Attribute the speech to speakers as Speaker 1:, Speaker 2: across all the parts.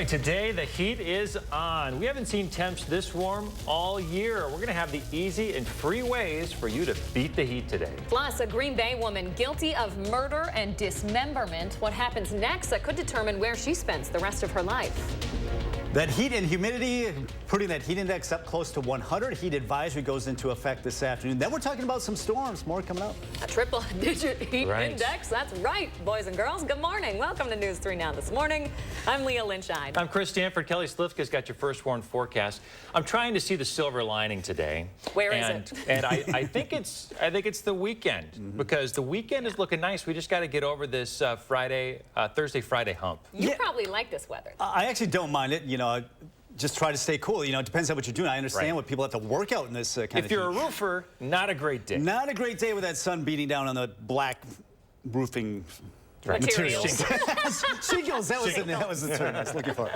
Speaker 1: right, today the heat is on. We haven't seen temps this warm all year. We're going to have the easy and free ways for you to beat the heat today.
Speaker 2: Plus, a Green Bay woman guilty of murder and dismemberment. What happens next that could determine where she spends the rest of her life.
Speaker 3: That heat and humidity, putting that heat index up close to 100. Heat advisory goes into effect this afternoon. Then we're talking about some storms. More coming up.
Speaker 2: A triple-digit heat index. That's right, boys and girls. Good morning. Welcome to News 3 Now this morning. I'm Leah Lynchine.
Speaker 1: I'm Chris Stanford. Kelly Slifka's got your first warn forecast. I'm trying to see the silver lining today.
Speaker 2: Where is it?
Speaker 1: And I think it's the weekend because the weekend is looking nice. We just got to get over this Thursday, Friday hump.
Speaker 2: You probably like this weather.
Speaker 3: I actually don't mind it. You know, just try to stay cool. You know, it depends on what you're doing. I understand what people have to work out in this kind of heat.
Speaker 1: If you're a roofer, not a great day.
Speaker 3: Not a great day with that sun beating down on the black roofing materials. Shingles, that was the term I was looking for.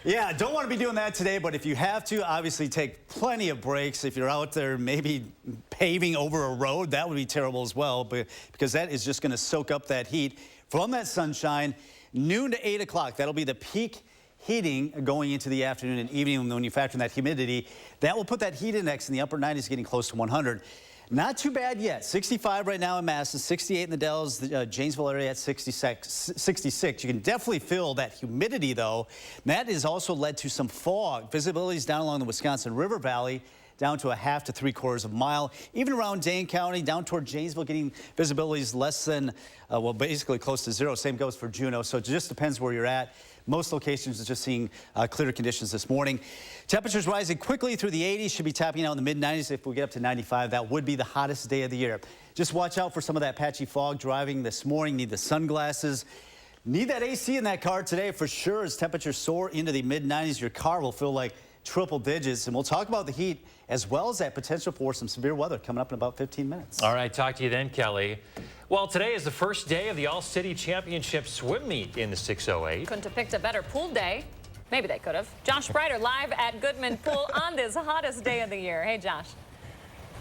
Speaker 3: Yeah, don't want to be doing that today, but if you have to, obviously take plenty of breaks. If you're out there maybe paving over a road, that would be terrible as well, because that is just going to soak up that heat from that sunshine. Noon to 8 o'clock, that'll be the peak heating going into the afternoon and evening when you factor in that humidity. That will put that heat index in the upper 90s, getting close to 100. Not too bad yet. 65 right now in Madison, 68 in the Dells, the Janesville area at 66. You can definitely feel that humidity, though. That has also led to some fog. Visibility is down along the Wisconsin River Valley, down to a half to 3/4 of a mile. Even around Dane County, down toward Janesville, getting visibilities less than, well, basically close to zero. Same goes for Juneau. So it just depends where you're at. Most locations are just seeing clearer conditions this morning. Temperatures rising quickly through the 80s, should be topping out in the mid-90s. If we get up to 95, that would be the hottest day of the year. Just watch out for some of that patchy fog driving this morning. Need the sunglasses. Need that AC in that car today for sure. As temperatures soar into the mid-90s, your car will feel like triple digits. And we'll talk about the heat as well as that potential for some severe weather coming up in about 15 minutes.
Speaker 1: All right, talk to you then, Kelly. Well, today is the first day of the All-City Championship swim meet in the 608.
Speaker 2: Couldn't have picked a better pool day. Maybe they could have. Josh Breiter live at Goodman Pool on this hottest day of the year. Hey, Josh.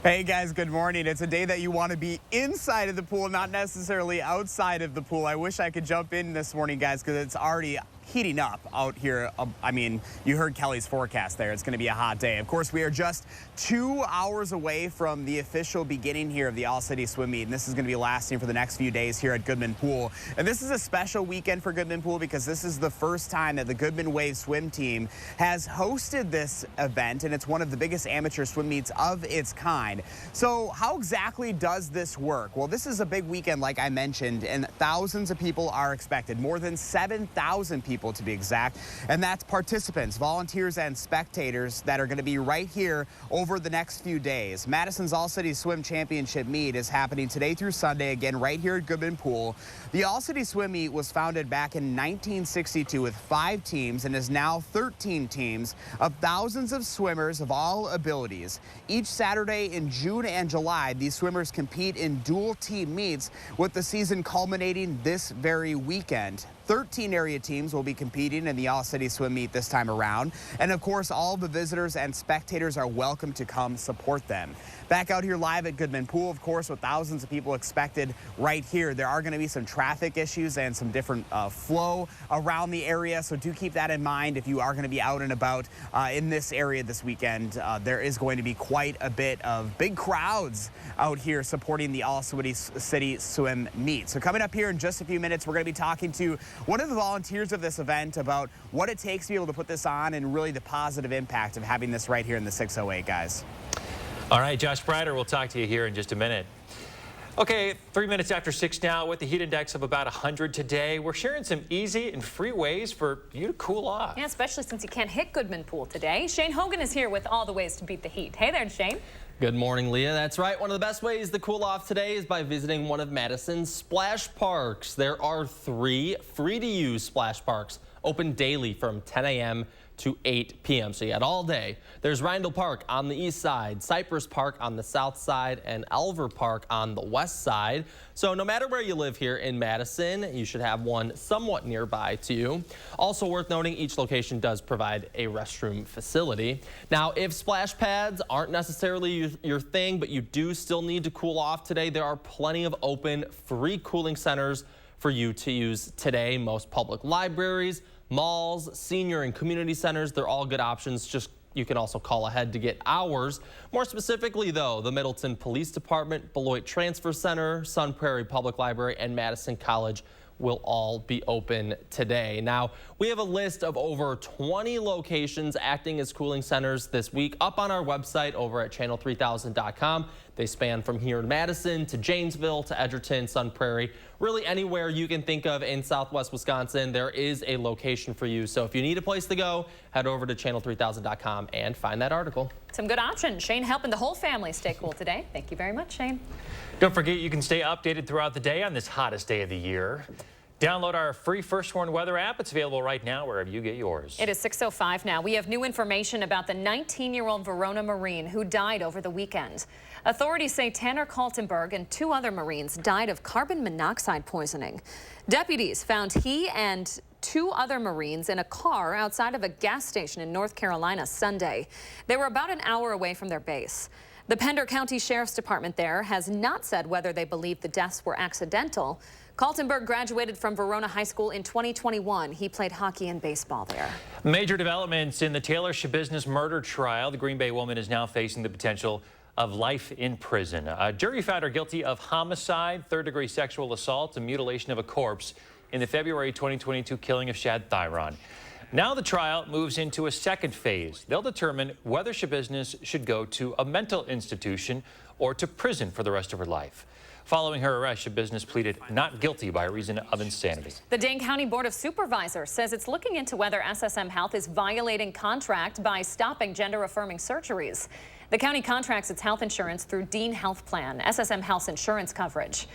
Speaker 4: Hey guys, good morning. It's a day that you want to be inside of the pool, not necessarily outside of the pool. I wish I could jump in this morning, guys, because it's already heating up out here. I mean, you heard Kelly's forecast there. It's going to be a hot day. Of course, we are just 2 hours away from the official beginning here of the All-City Swim Meet, and this is going to be lasting for the next few days here at Goodman Pool. And this is a special weekend for Goodman Pool because this is the first time that the Goodman Wave swim team has hosted this event, and it's one of the biggest amateur swim meets of its kind. So how exactly does this work? Well, this is a big weekend, like I mentioned, and thousands of people are expected, more than 7,000 people to be exact, and that's participants, volunteers, and spectators that are going to be right here over the next few days. Madison's All-City Swim Championship meet is happening today through Sunday, again right here at Goodman Pool. The All-City Swim Meet was founded back in 1962 with 5 teams and is now 13 teams of thousands of swimmers of all abilities. Each Saturday in June and July, these swimmers compete in dual team meets, with the season culminating this very weekend. 13 area teams will be competing in the All-City Swim Meet this time around. And of course, all the visitors and spectators are welcome to come support them. Back out here live at Goodman Pool, of course, with thousands of people expected right here. There are going to be some traffic issues and some different flow around the area, so do keep that in mind if you are going to be out and about in this area this weekend. There is going to be quite a bit of big crowds out here supporting the All-City Swim Meet. So coming up here in just a few minutes, we're going to be talking to one of the volunteers of this event about what it takes to be able to put this on and really the positive impact of having this right here in the 608, guys.
Speaker 1: All right, Josh Breiter, we'll talk to you here in just a minute. Okay, 3 minutes after 6 now with the heat index of about 100 today. We're sharing some easy and free ways for you to cool off.
Speaker 2: Yeah, especially since you can't hit Goodman Pool today. Shane Hogan is here with all the ways to beat the heat. Hey there, Shane.
Speaker 5: Good morning, Leah. That's right. One of the best ways to cool off today is by visiting one of Madison's splash parks. There are 3 free-to-use splash parks open daily from 10 a.m. to 8 p.m. So you got all day. There's Rindle Park on the east side, Cypress Park on the south side, and Elver Park on the west side. So no matter where you live here in Madison, you should have one somewhat nearby to you. Also worth noting, each location does provide a restroom facility. Now, if splash pads aren't necessarily your thing, but you do still need to cool off today, there are plenty of open free cooling centers for you to use today. Most public libraries, malls, senior and community centers, they're all good options. Just you can also call ahead to get hours. More specifically, though, the Middleton Police Department, Beloit Transfer Center, Sun Prairie Public Library, and Madison College will all be open today. Now, we have a list of over 20 locations acting as cooling centers this week up on our website over at channel3000.com. They span from here in Madison to Janesville to Edgerton, Sun Prairie, really anywhere you can think of in Southwest Wisconsin. There is a location for you. So if you need a place to go, head over to channel3000.com and find that article.
Speaker 2: Some good options. Shane helping the whole family stay cool today. Thank you very much, Shane.
Speaker 1: Don't forget you can stay updated throughout the day on this hottest day of the year. Download our free First Warn weather app. It's available right now wherever you get yours.
Speaker 2: It is 6:05 now. We have new information about the 19-year-old Verona Marine who died over the weekend. Authorities say Tanner Kaltenberg and 2 other Marines died of carbon monoxide poisoning. Deputies found he and 2 other Marines in a car outside of a gas station in North Carolina Sunday. They were about an hour away from their base. The Pender County Sheriff's Department there has not said whether they believe the deaths were accidental. Kaltenberg graduated from Verona High School in 2021. He played hockey and baseball there.
Speaker 1: Major developments in the Taylor Shabusiness murder trial. The Green Bay woman is now facing the potential of life in prison. A jury found her guilty of homicide, 3rd-degree sexual assault, and mutilation of a corpse in the February 2022 killing of Shad Thyron. Now the trial moves into a second phase. They'll determine whether Shabusiness should go to a mental institution or to prison for the rest of her life. Following her arrest, Shabusiness pleaded not guilty by reason of insanity.
Speaker 2: The Dane County Board of Supervisors says it's looking into whether SSM Health is violating contract by stopping gender-affirming surgeries. The county contracts its health insurance through Dean Health Plan, SSM Health's insurance coverage.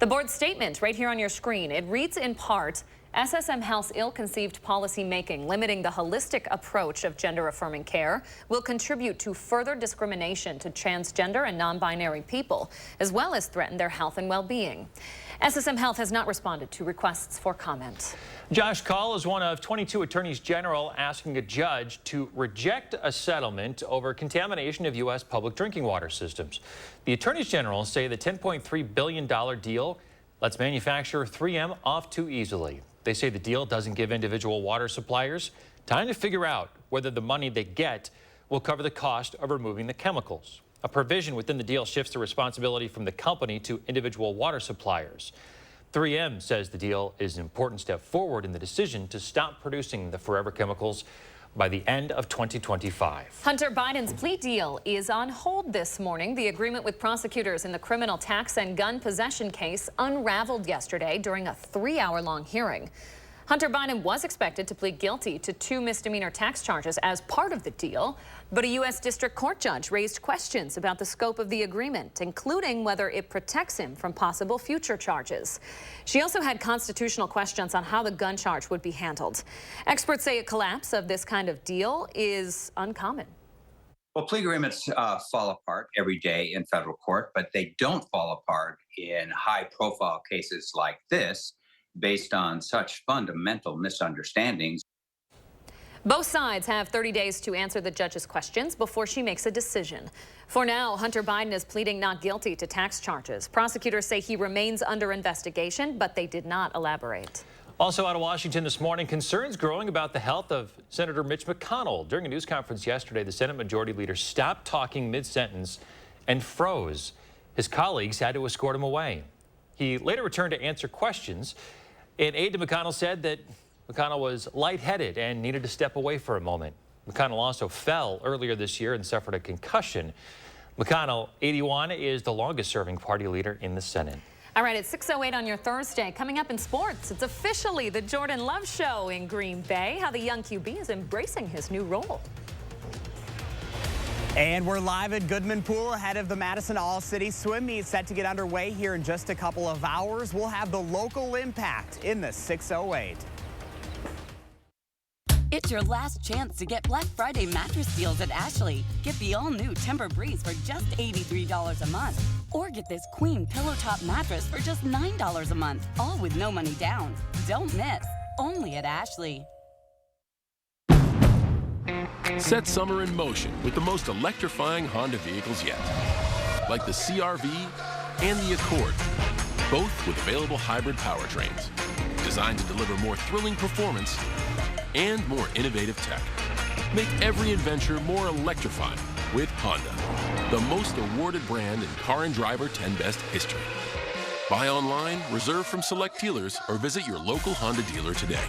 Speaker 2: The board's statement right here on your screen, it reads in part, SSM Health's ill-conceived policy making limiting the holistic approach of gender-affirming care will contribute to further discrimination to transgender and non-binary people, as well as threaten their health and well-being. SSM Health has not responded to requests for comment.
Speaker 1: Josh Kaul is one of 22 attorneys general asking a judge to reject a settlement over contamination of U.S. public drinking water systems. The attorneys general say the $10.3 billion deal lets manufacturer 3M off too easily. They say the deal doesn't give individual water suppliers time to figure out whether the money they get will cover the cost of removing the chemicals. A provision within the deal shifts the responsibility from the company to individual water suppliers. 3M says the deal is an important step forward in the decision to stop producing the forever chemicals by the end of 2025.
Speaker 2: Hunter Biden's plea deal is on hold this morning. The agreement with prosecutors in the criminal tax and gun possession case unraveled yesterday during a 3-hour-long hearing. Hunter Biden was expected to plead guilty to 2 misdemeanor tax charges as part of the deal, but a U.S. District Court judge raised questions about the scope of the agreement, including whether it protects him from possible future charges. She also had constitutional questions on how the gun charge would be handled. Experts say a collapse of this kind of deal is uncommon.
Speaker 6: Well, plea agreements fall apart every day in federal court, but they don't fall apart in high-profile cases like this, based on such fundamental misunderstandings.
Speaker 2: Both sides have 30 days to answer the judge's questions before she makes a decision. For now, Hunter Biden is pleading not guilty to tax charges. Prosecutors say he remains under investigation, but they did not elaborate.
Speaker 1: Also out of Washington this morning, concerns growing about the health of Senator Mitch McConnell. During a news conference yesterday, the Senate Majority Leader stopped talking mid-sentence and froze. His colleagues had to escort him away. He later returned to answer questions. An aide to McConnell said that McConnell was lightheaded and needed to step away for a moment. McConnell also fell earlier this year and suffered a concussion. McConnell, 81, is the longest-serving party leader in the Senate.
Speaker 2: All right, it's 6:08 on your Thursday. Coming up in sports, it's officially the Jordan Love Show in Green Bay, how the young QB is embracing his new role.
Speaker 4: And we're live at Goodman Pool ahead of the Madison All-City Swim Meet set to get underway here in just a couple of hours. We'll have the local impact in the 6:08.
Speaker 7: It's your last chance to get Black Friday mattress deals at Ashley. Get the all-new Timber Breeze for just $83 a month. Or get this Queen Pillow Top mattress for just $9 a month, all with no money down. Don't miss. Only at Ashley.
Speaker 8: Set summer in motion with the most electrifying Honda vehicles yet, like the CR-V and the Accord. both with available hybrid powertrains, designed to deliver more thrilling performance and more innovative tech. Make every adventure more electrifying with Honda, the most awarded brand in Car and Driver 10 Best history. Buy online, reserve from select dealers, or visit your local Honda dealer today.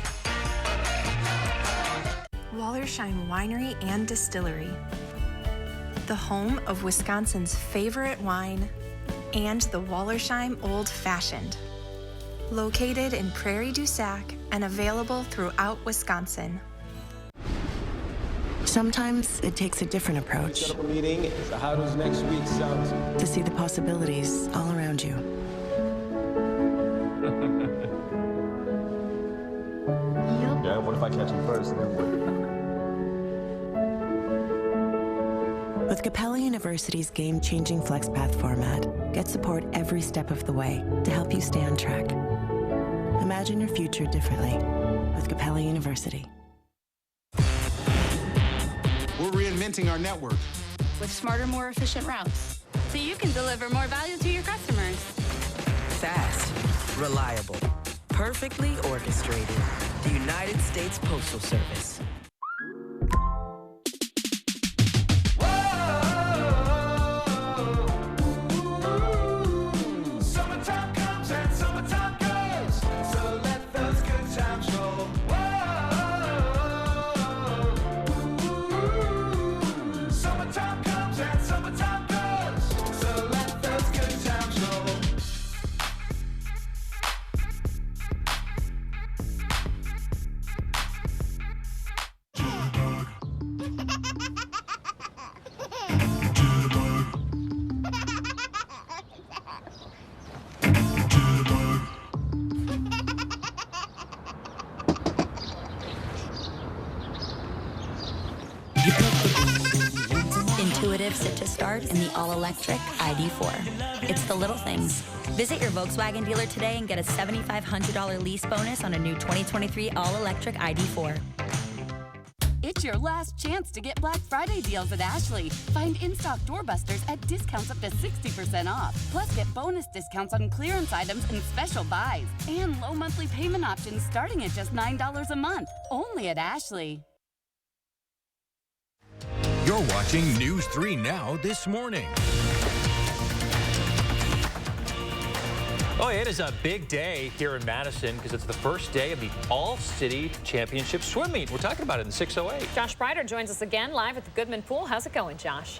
Speaker 9: Wallersheim Winery and Distillery, the home of Wisconsin's favorite wine and the Wallersheim Old Fashioned. Located in Prairie du Sac and available throughout Wisconsin.
Speaker 10: Sometimes it takes a different approach
Speaker 11: Set up a meeting. So how does next week sound?
Speaker 10: to see the possibilities all around you.
Speaker 11: Yeah, what if I catch him first?
Speaker 10: With Capella University's game-changing FlexPath format, get support every step of the way to help you stay on track. Imagine your future differently with Capella University.
Speaker 12: We're reinventing our network
Speaker 13: with smarter, more efficient routes, so you can deliver more value to your customers.
Speaker 14: Fast, reliable, perfectly orchestrated. The United States Postal Service.
Speaker 15: Intuitive sit to start in the all-electric ID4. It's the little things. Visit your Volkswagen dealer today and get a $7,500 lease bonus on a new 2023 all-electric ID4.
Speaker 7: It's your last chance to get Black Friday deals at Ashley. Find in-stock doorbusters at discounts up to 60% off. Plus, get bonus discounts on clearance items and special buys. And low monthly payment options starting at just $9 a month. Only at Ashley.
Speaker 16: You're watching News 3 Now this morning.
Speaker 1: Oh, it is a big day here in Madison because it's the first day of the All-City Championship Swim Meet. We're talking about it in 608.
Speaker 2: Josh Breider joins us again live at the Goodman Pool. How's it going, Josh?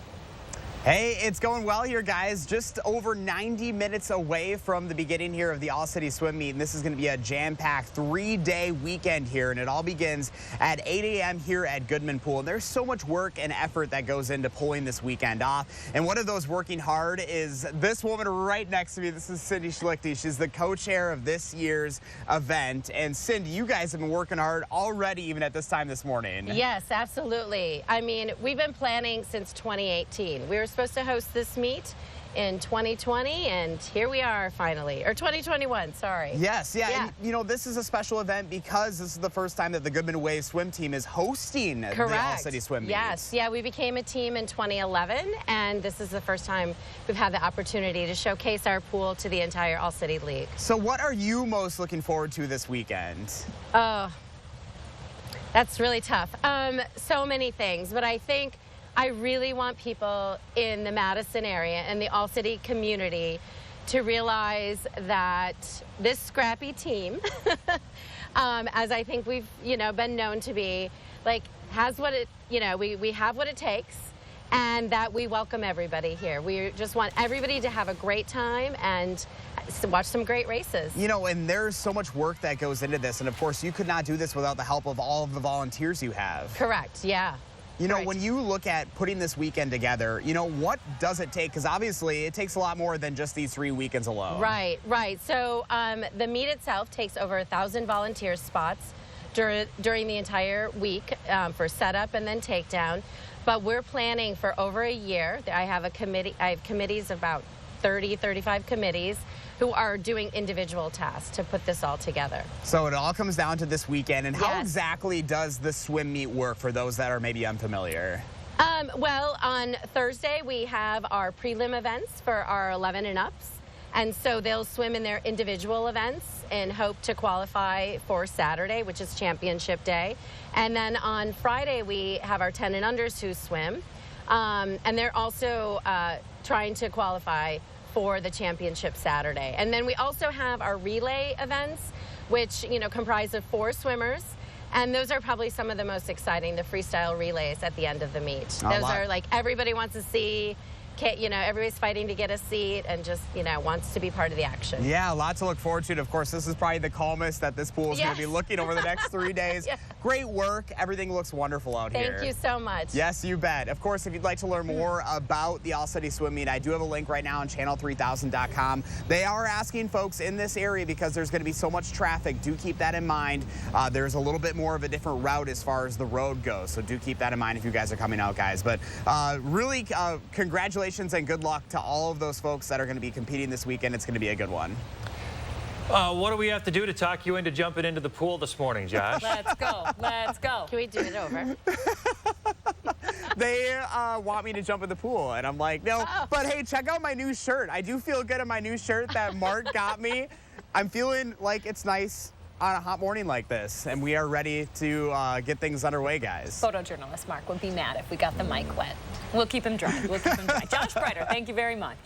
Speaker 4: Hey, it's going well here, guys. Just over 90 minutes away from the beginning here of the All-City Swim Meet, and this is going to be a jam-packed 3-day weekend here, and it all begins at 8 a.m. here at Goodman Pool. And there's so much work and effort that goes into pulling this weekend off, and one of those working hard is this woman right next to me. This is Cindy Schlichty. She's the co-chair of this year's event, and Cindy, you guys have been working hard already even at this time this morning.
Speaker 17: Yes, absolutely. I mean, we've been planning since 2018. We were supposed to host this meet in 2020, and here we are finally, or 2021, sorry.
Speaker 4: Yes, yeah. And, you know, this is a special event because this is the first time that the Goodman Wave swim team is hosting the All-City Swim Meet.
Speaker 17: Yes, yeah, we became a team in 2011, and this is the first time we've had the opportunity to showcase our pool to the entire All-City League.
Speaker 4: So what are you most looking forward to this weekend?
Speaker 17: Oh, that's really tough. So many things, but I think I really want people in the Madison area and the All-City community to realize that this scrappy team, as I think we've, been known to be, like, has what it, we have what it takes, and that we welcome everybody here. We just want everybody to have a great time and watch some great races.
Speaker 4: You know, and there's so much work that goes into this, and of course, you could not do this without the help of all of the volunteers you have.
Speaker 17: Correct, yeah.
Speaker 4: You know, when you look at putting this weekend together, what does it take? Because obviously it takes a lot more than just these 3 weekends alone.
Speaker 17: Right, right. So the meet itself takes over 1,000 volunteer spots during the entire week for setup and then takedown. But we're planning for over a year. I have committees, about 30, 35 committees, who are doing individual tasks to put this all together.
Speaker 4: So it all comes down to this weekend. And how exactly does the swim meet work for those that are maybe unfamiliar?
Speaker 17: Well, on Thursday, we have our prelim events for our 11 and ups. And so they'll swim in their individual events and hope to qualify for Saturday, which is championship day. And then on Friday, we have our 10 and unders who swim. And they're also trying to qualify for the championship Saturday. And then we also have our relay events, which, comprise of 4 swimmers. And those are probably some of the most exciting, the freestyle relays at the end of the meet. Those are like everybody wants to see. Everybody's fighting to get a seat and just, wants to be part of the action.
Speaker 4: Yeah, a lot to look forward to. And of course, this is probably the calmest that this pool is going to be looking over the next 3 days. Yeah. Great work. Everything looks wonderful out here.
Speaker 17: Thank you so much.
Speaker 4: Yes, you bet. Of course, if you'd like to learn more about the All-City Swim Meet, I do have a link right now on channel3000.com. They are asking folks in this area, because there's going to be so much traffic, do keep that in mind. There's a little bit more of a different route as far as the road goes, so do keep that in mind if you guys are coming out, guys. But really, congratulations and good luck to all of those folks that are going to be competing this weekend. It's going to be a good one.
Speaker 1: What do we have to do to talk you into jumping into the pool this morning, Josh?
Speaker 2: Let's go. Let's go.
Speaker 17: Can we do it over?
Speaker 4: They want me to jump in the pool, and I'm like, no. Oh. But hey, check out my new shirt. I do feel good in my new shirt that Mark got me. I'm feeling like it's nice on a hot morning like this, and we are ready to get things underway, guys.
Speaker 2: Photojournalist Mark would be mad if we got the mic wet. We'll keep him dry. We'll keep him dry. Josh Breiter, thank you very much.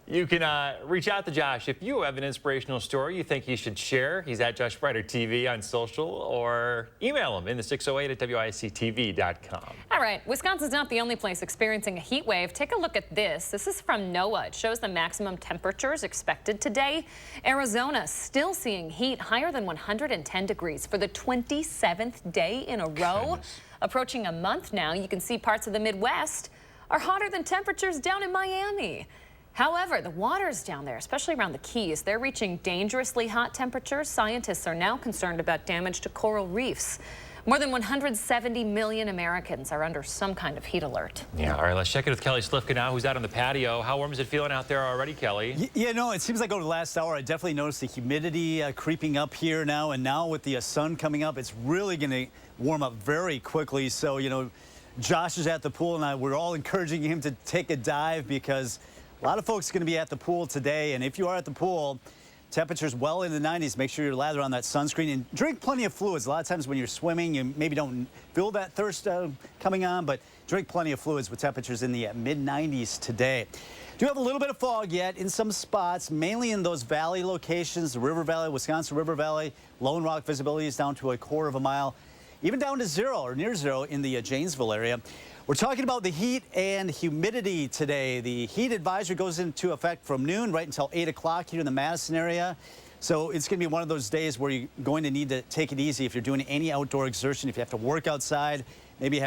Speaker 1: You can reach out to Josh if you have an inspirational story you think he should share. He's at Josh Breiter TV on social, or email him in the 608 at WISC-TV.com.
Speaker 2: All right, Wisconsin's not the only place experiencing a heat wave. Take a look at this. This is from NOAA. It shows the maximum temperatures expected today. Arizona still seeing heat higher than 110 degrees for the 27th day in a row.
Speaker 1: Goodness.
Speaker 2: Approaching a month now, you can see parts of the Midwest are hotter than temperatures down in Miami. However, the waters down there, especially around the Keys, they're reaching dangerously hot temperatures. Scientists are now concerned about damage to coral reefs. More than 170 million Americans are under some kind of heat alert.
Speaker 1: Yeah, all right, let's check it with Kelly Slifka now, who's out on the patio. How warm is it feeling out there already, Kelly?
Speaker 3: Yeah, no, it seems like over the last hour, I definitely noticed the humidity creeping up here now. And now with the sun coming up, it's really going to warm up very quickly. So, Josh is at the pool, and we're all encouraging him to take a dive, because a lot of folks are going to be at the pool today. And if you are at the pool, temperatures well in the 90s, make sure you're lathered on that sunscreen and drink plenty of fluids. A lot of times when you're swimming, you maybe don't feel that thirst coming on, but drink plenty of fluids with temperatures in the mid-90s today. Do have a little bit of fog yet in some spots, mainly in those valley locations, the River Valley, Wisconsin River Valley. Lone Rock visibility is down to a quarter of a mile, even down to 0 or near 0 in the Janesville area. We're talking about the heat and humidity today. The heat advisory goes into effect from noon right until 8 o'clock here in the Madison area. So it's going to be one of those days where you're going to need to take it easy if you're doing any outdoor exertion, if you have to work outside, maybe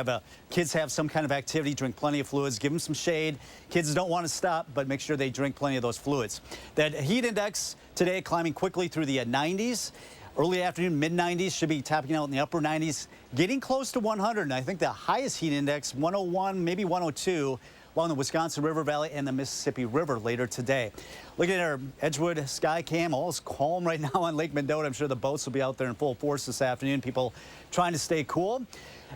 Speaker 3: kids have some kind of activity, drink plenty of fluids, give them some shade. Kids don't want to stop, but make sure they drink plenty of those fluids. That heat index today climbing quickly through the 90s. Early afternoon, mid-90s, should be topping out in the upper 90s, getting close to 100. And I think the highest heat index, 101, maybe 102, along the Wisconsin River Valley and the Mississippi River later today. Looking at our Edgewood sky cam, all is calm right now on Lake Mendota. I'm sure the boats will be out there in full force this afternoon. People trying to stay cool.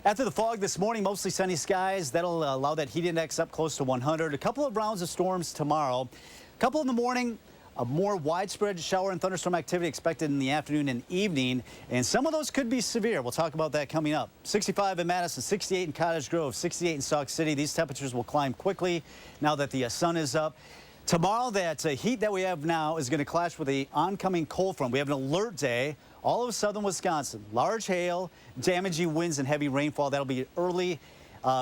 Speaker 3: After the fog this morning, mostly sunny skies. That'll allow that heat index up close to 100. A couple of rounds of storms tomorrow. A couple in the morning. A more widespread shower and thunderstorm activity expected in the afternoon and evening, and some of those could be severe. We'll talk about that coming up. 65 in Madison, 68 in Cottage Grove, 68 in Sauk City. These temperatures will climb quickly now that the sun is up. Tomorrow, that heat that we have now is going to clash with the oncoming cold front. We have an alert day all of southern Wisconsin. Large hail, damaging winds, and heavy rainfall. That'll be early.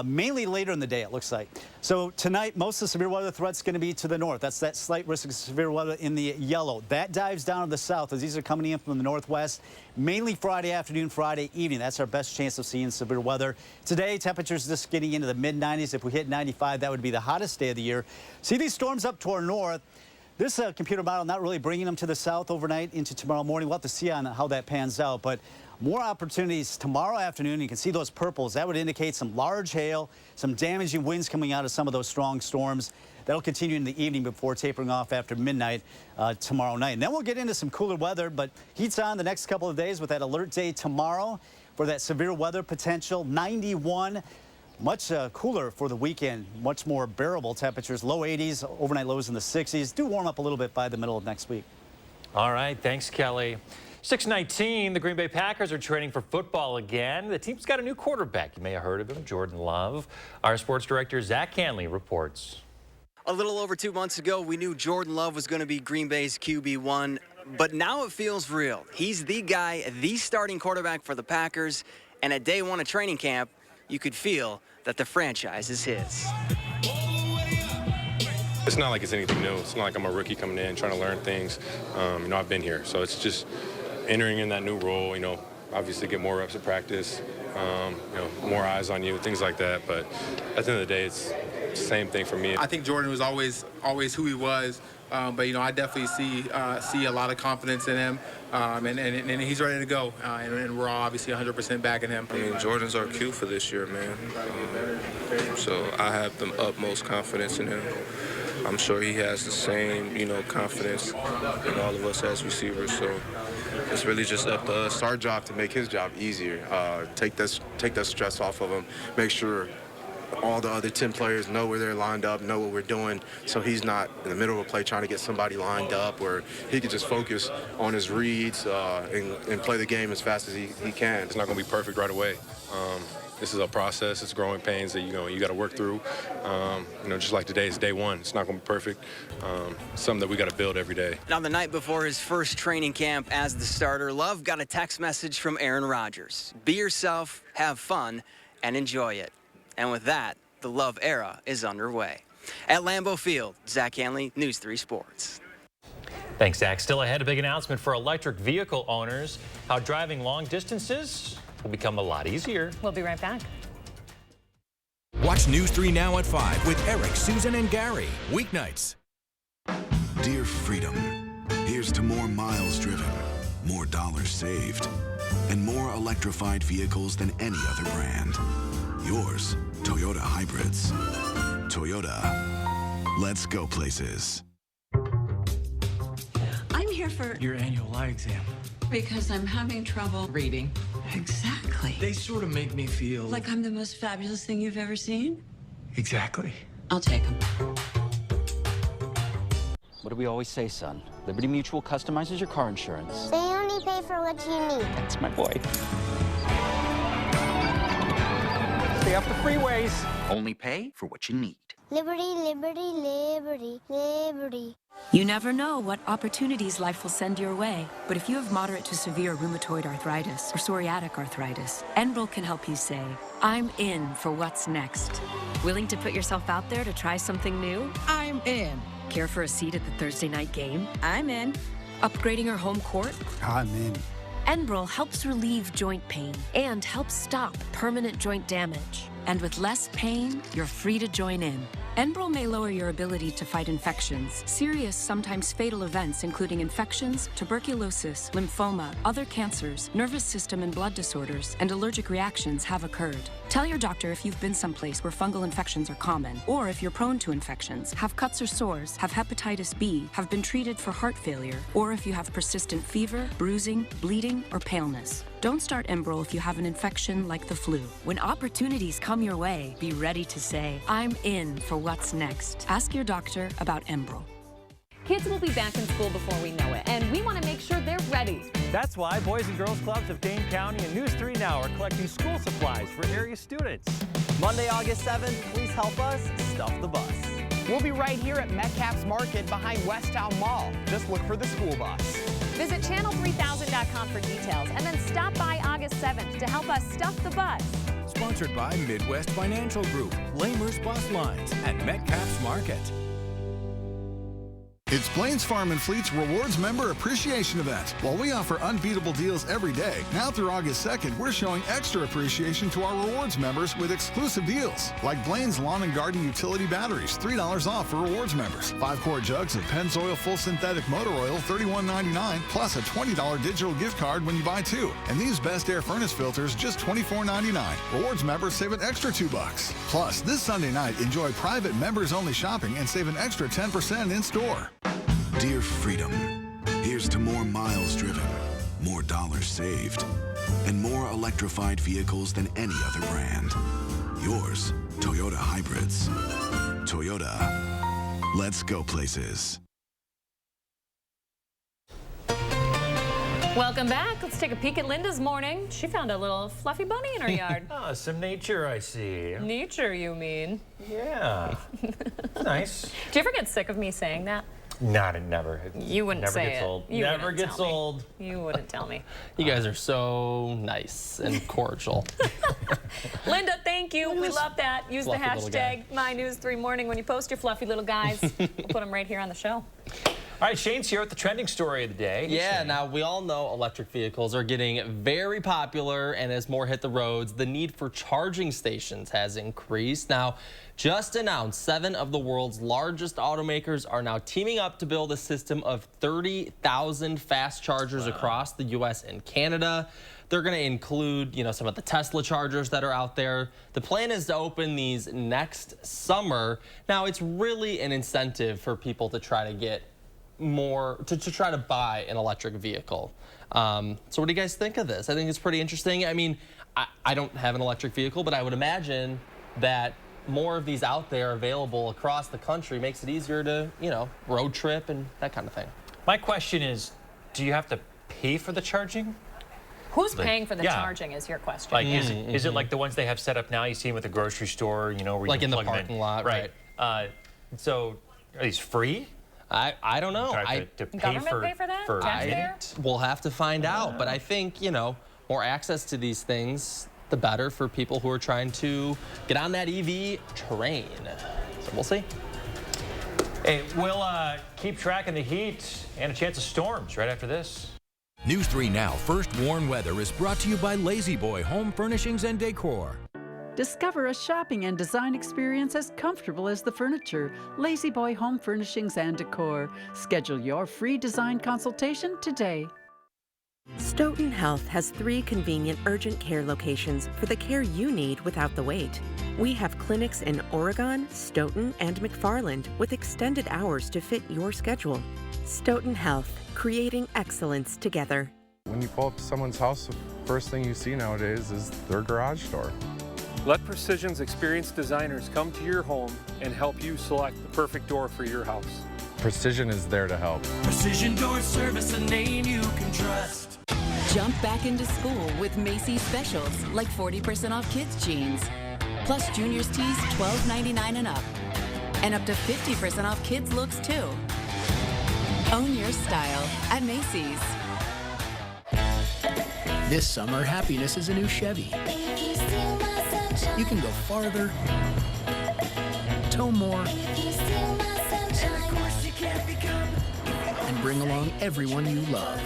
Speaker 3: Mainly later in the day, it looks like. So tonight, most of the severe weather threat's going to be to the north. That's that slight risk of severe weather in the yellow. That dives down to the south as these are coming in from the northwest. Mainly Friday afternoon, Friday evening. That's our best chance of seeing severe weather. Today, temperatures just getting into the mid-90s. If we hit 95, that would be the hottest day of the year. See these storms up to our north. This computer model not really bringing them to the south overnight into tomorrow morning. We'll have to see on how that pans out. But more opportunities tomorrow afternoon. You can see those purples. That would indicate some large hail, some damaging winds coming out of some of those strong storms. That'll continue in the evening before tapering off after midnight tomorrow night. And then we'll get into some cooler weather, but heat's on the next couple of days with that alert day tomorrow for that severe weather potential. 91. much cooler for the weekend, much more bearable temperatures, low 80s, overnight lows in the 60s. Do warm up a little bit by the middle of next week.
Speaker 1: All right, thanks, Kelly. 6:19, the Green Bay Packers are training for football again. The team's got a new quarterback. You may have heard of him, Jordan Love. Our sports director, Zach Hanley, reports.
Speaker 18: A little over 2 months ago, we knew Jordan Love was going to be Green Bay's QB1, but now it feels real. He's the guy, the starting quarterback for the Packers, and at day one of training camp, you could feel that the franchise is his.
Speaker 19: It's not like it's anything new. It's not like I'm a rookie coming in trying to learn things. I've been here, so it's just entering in that new role. Obviously get more reps at practice. More eyes on you, things like that. But at the end of the day, it's the same thing for me.
Speaker 20: I think Jordan was always who he was. But I definitely see a lot of confidence in him, and he's ready to go. And we're all obviously 100% backing him.
Speaker 21: I mean, Jordan's our Q for this year, man. So I have the utmost confidence in him. I'm sure he has the same, confidence in all of us as receivers. So it's really just up to us.
Speaker 22: It's our job to make his job easier. Take that stress off of him. Make sure all the other 10 players know where they're lined up, know what we're doing, so he's not in the middle of a play trying to get somebody lined up, where he can just focus on his reads and play the game as fast as he can.
Speaker 19: It's not going to be perfect right away. This is a process. It's growing pains that you got to work through. Just like today, it's day one. It's not going to be perfect. It's something that we got to build every day.
Speaker 18: Now, the night before his first training camp as the starter, Love got a text message from Aaron Rodgers. Be yourself, have fun, and enjoy it. And with that, the Love era is underway. At Lambeau Field, Zach Hanley, News 3 Sports.
Speaker 1: Thanks, Zach. Still ahead, a big announcement for electric vehicle owners. How driving long distances will become a lot easier.
Speaker 2: We'll be right back.
Speaker 16: Watch News 3 Now at 5 with Eric, Susan, and Gary. Weeknights.
Speaker 23: Dear Freedom, here's to more miles driven, more dollars saved, and more electrified vehicles than any other brand. Yours, Toyota Hybrids. Toyota, let's go places.
Speaker 24: I'm here for
Speaker 25: your annual eye exam.
Speaker 24: Because I'm having trouble
Speaker 25: Reading.
Speaker 24: Exactly.
Speaker 25: They sort of make me feel
Speaker 24: Like I'm the most fabulous thing you've ever seen?
Speaker 25: Exactly.
Speaker 24: I'll take them.
Speaker 26: What do we always say, son? Liberty Mutual customizes your car insurance.
Speaker 27: They only pay for what you need.
Speaker 26: That's my boy.
Speaker 28: Stay off the freeways. Only pay for what you need.
Speaker 27: Liberty, liberty, liberty, liberty.
Speaker 29: You never know what opportunities life will send your way. But if you have moderate to severe rheumatoid arthritis or psoriatic arthritis, Enbrel can help you say, I'm in for what's next. Willing to put yourself out there to try something new? I'm in. Care for a seat at the Thursday night game? I'm in. Upgrading our home court?
Speaker 3: I'm in.
Speaker 29: Enbrel helps relieve joint pain and helps stop permanent joint damage. And with less pain, you're free to join in. Enbrel may lower your ability to fight infections, serious, sometimes fatal events including infections, tuberculosis, lymphoma, other cancers, nervous system and blood disorders, and allergic reactions have occurred. Tell your doctor if you've been someplace where fungal infections are common, or if you're prone to infections, have cuts or sores, have hepatitis B, have been treated for heart failure, or if you have persistent fever, bruising, bleeding, or paleness. Don't start Enbrel if you have an infection like the flu. When opportunities come your way, be ready to say, I'm in for what's next. Ask your doctor about Enbrel.
Speaker 2: Kids will be back in school before we know it, and we want to make sure they're ready.
Speaker 30: That's why Boys and Girls Clubs of Dane County and News 3 Now are collecting school supplies for area students.
Speaker 4: Monday, August 7th, please help us stuff the bus. We'll be right here at Metcalf's Market behind Westtown Mall. Just look for the school bus.
Speaker 2: Visit channel3000.com for details, and then stop by August 7th to help us stuff the bus.
Speaker 16: Sponsored by Midwest Financial Group, Lamer's Bus Lines, and Metcalf's Market.
Speaker 12: It's Blain's Farm and Fleet's Rewards Member Appreciation Event. While we offer unbeatable deals every day, now through August 2nd, we're showing extra appreciation to our rewards members with exclusive deals. Like Blain's Lawn and Garden Utility Batteries, $3 off for rewards members. 5-quart jugs of Pennzoil Full Synthetic Motor Oil, $31.99, plus a $20 digital gift card when you buy 2. And these Best Air Furnace filters, just $24.99. Rewards members save an extra $2. Plus, this Sunday night, enjoy private members-only shopping and save an extra 10% in store.
Speaker 23: Dear Freedom, here's to more miles driven, more dollars saved, and more electrified vehicles than any other brand. yours, Toyota hybrids. Toyota, let's go places.
Speaker 2: Welcome back. Let's take a peek at Linda's morning. She found a little fluffy bunny in her yard.
Speaker 1: Oh, some nature, I see.
Speaker 2: Nature, you mean?
Speaker 1: Yeah. Nice.
Speaker 2: Do you ever get sick of me saying that?
Speaker 1: Not, never.
Speaker 2: You wouldn't
Speaker 1: never
Speaker 2: say
Speaker 1: gets
Speaker 2: it.
Speaker 1: old.
Speaker 2: You
Speaker 1: never
Speaker 2: wouldn't
Speaker 1: gets
Speaker 2: tell me.
Speaker 1: old.
Speaker 2: You wouldn't tell me.
Speaker 5: You guys are so nice and cordial.
Speaker 2: Linda, thank you. We love that. Use the
Speaker 5: Fluffy little guy.
Speaker 2: hashtag MyNews3Morning when you post your fluffy little guys. We'll put them right here on the show.
Speaker 1: All right, Shane's here with the trending story of the day.
Speaker 5: Yeah, now we all know electric vehicles are getting very popular, and as more hit the roads, the need for charging stations has increased. Now, just announced, 7 of the world's largest automakers are now teaming up to build a system of 30,000 fast chargers across the U.S. and Canada. They're going to include, some of the Tesla chargers that are out there. The plan is to open these next summer. Now, it's really an incentive for people to try to get more, to try to buy an electric vehicle. So what do you guys think of this? I think it's pretty interesting. I mean, I don't have an electric vehicle, but I would imagine that more of these out there available across the country makes it easier to, road trip and that kind of thing.
Speaker 1: My question is, do you have to pay for the charging?
Speaker 2: Who's paying for the charging is your question.
Speaker 1: Like, is it like the ones they have set up now you see them at the grocery store, where
Speaker 5: like
Speaker 1: you
Speaker 5: in
Speaker 1: plug
Speaker 5: the
Speaker 1: them
Speaker 5: parking lot, right?
Speaker 1: So are these free?
Speaker 5: I don't know.
Speaker 1: To pay
Speaker 2: Government pay for that? Taxpayer?
Speaker 5: We'll have to find out, but I think, more access to these things, the better for people who are trying to get on that EV train. So we'll see.
Speaker 1: Hey, we'll keep tracking the heat and a chance of storms right after this.
Speaker 16: News 3 Now First Warn Weather is brought to you by Lazy Boy Home Furnishings and Decor.
Speaker 6: Discover a shopping and design experience as comfortable as the furniture. Lazy Boy Home Furnishings and Decor. Schedule your free design consultation today.
Speaker 7: Stoughton Health has 3 convenient urgent care locations for the care you need without the wait. We have clinics in Oregon, Stoughton, and McFarland with extended hours to fit your schedule. Stoughton Health, creating excellence together.
Speaker 8: When you pull up to someone's house, the first thing you see nowadays is their garage door.
Speaker 9: Let Precision's experienced designers come to your home and help you select the perfect door for your house.
Speaker 8: Precision is there to help.
Speaker 10: Precision Door Service, a name you can trust.
Speaker 29: Jump back into school with Macy's specials like 40% off kids' jeans. Plus juniors tees $12.99 and up. And up to 50% off kids' looks too. Own your style at Macy's.
Speaker 11: This summer, happiness is a new Chevy. You can go farther, tow more, and bring along everyone you love.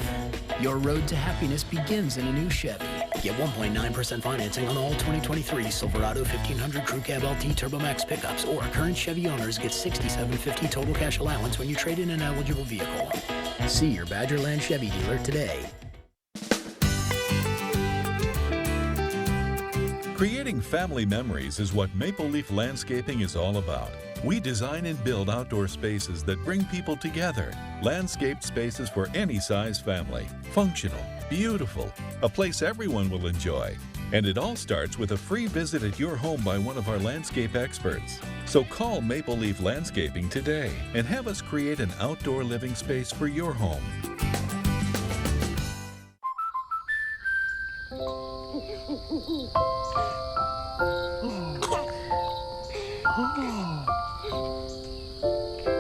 Speaker 11: Your road to happiness begins in a new Chevy. Get 1.9% financing on all 2023 Silverado 1500 Crew Cab LT Turbo Max pickups, or current Chevy owners get $6,750 total cash allowance when you trade in an eligible vehicle. See your Badgerland Chevy dealer today.
Speaker 13: Creating family memories is what Maple Leaf Landscaping is all about. We design and build outdoor spaces that bring people together. Landscaped spaces for any size family. Functional, beautiful, a place everyone will enjoy. And it all starts with a free visit at your home by one of our landscape experts. So call Maple Leaf Landscaping today and have us create an outdoor living space for your home.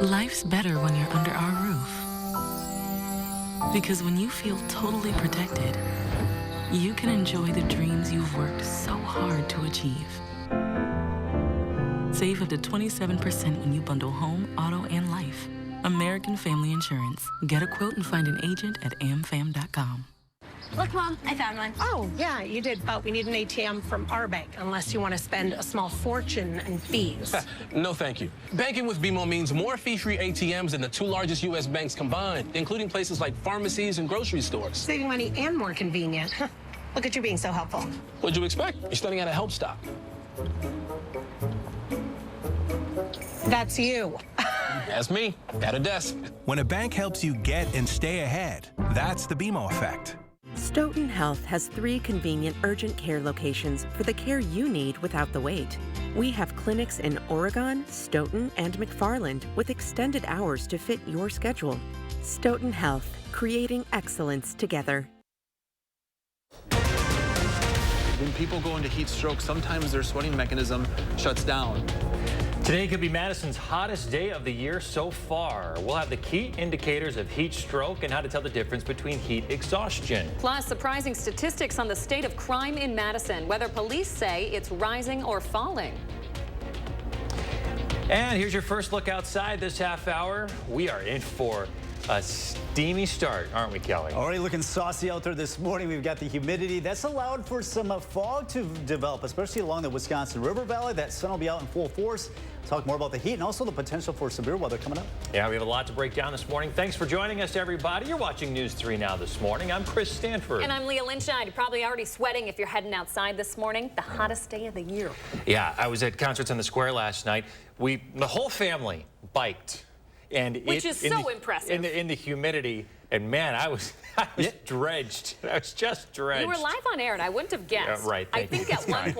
Speaker 14: Life's better when you're under our roof. Because when you feel totally protected, you can enjoy the dreams you've worked so hard to achieve. Save up to 27% when you bundle home, auto, and life. American Family Insurance. Get a quote and find an agent at amfam.com.
Speaker 15: Look, Mom, I found one. Oh, yeah, you did, but we need an ATM from our bank, unless you want to spend a small fortune in fees.
Speaker 31: No, thank you. Banking with BMO means more fee-free ATMs than the 2 largest U.S. banks combined, including places like pharmacies and grocery stores.
Speaker 15: Saving money and more convenient. Look at you being so helpful.
Speaker 31: What'd you expect? You're studying at a help stop.
Speaker 15: That's you.
Speaker 31: That's me, at a desk.
Speaker 32: When a bank helps you get and stay ahead, that's the BMO effect.
Speaker 7: Stoughton Health has 3 convenient urgent care locations for the care you need without the wait. We have clinics in Oregon, Stoughton, and McFarland with extended hours to fit your schedule. Stoughton Health, creating excellence together.
Speaker 17: When people go into heat stroke, sometimes their sweating mechanism shuts down.
Speaker 1: Today could be Madison's hottest day of the year so far. We'll have the key indicators of heat stroke and how to tell the difference between heat exhaustion.
Speaker 2: Plus, surprising statistics on the state of crime in Madison, whether police say it's rising or falling.
Speaker 1: And here's your first look outside this half hour. We are in for a steamy start, aren't we, Kelly?
Speaker 3: Already looking saucy out there this morning. We've got the humidity. That's allowed for some fog to develop, especially along the Wisconsin River Valley. That sun will be out in full force. Talk more about the heat and also the potential for severe weather coming up.
Speaker 1: Yeah, we have a lot to break down this morning. Thanks for joining us, everybody. You're watching News 3 Now this morning. I'm Chris Stanford.
Speaker 2: And I'm Leah Lynchide. You're probably already sweating if you're heading outside this morning. The hottest day of the year.
Speaker 1: Yeah, I was at Concerts on the Square last night. The whole family biked.
Speaker 2: Which is so impressive.
Speaker 1: In the humidity, and man, I was drenched. I was just drenched.
Speaker 2: You were live on air, and I wouldn't have guessed.
Speaker 1: Yeah, right.
Speaker 2: I think at one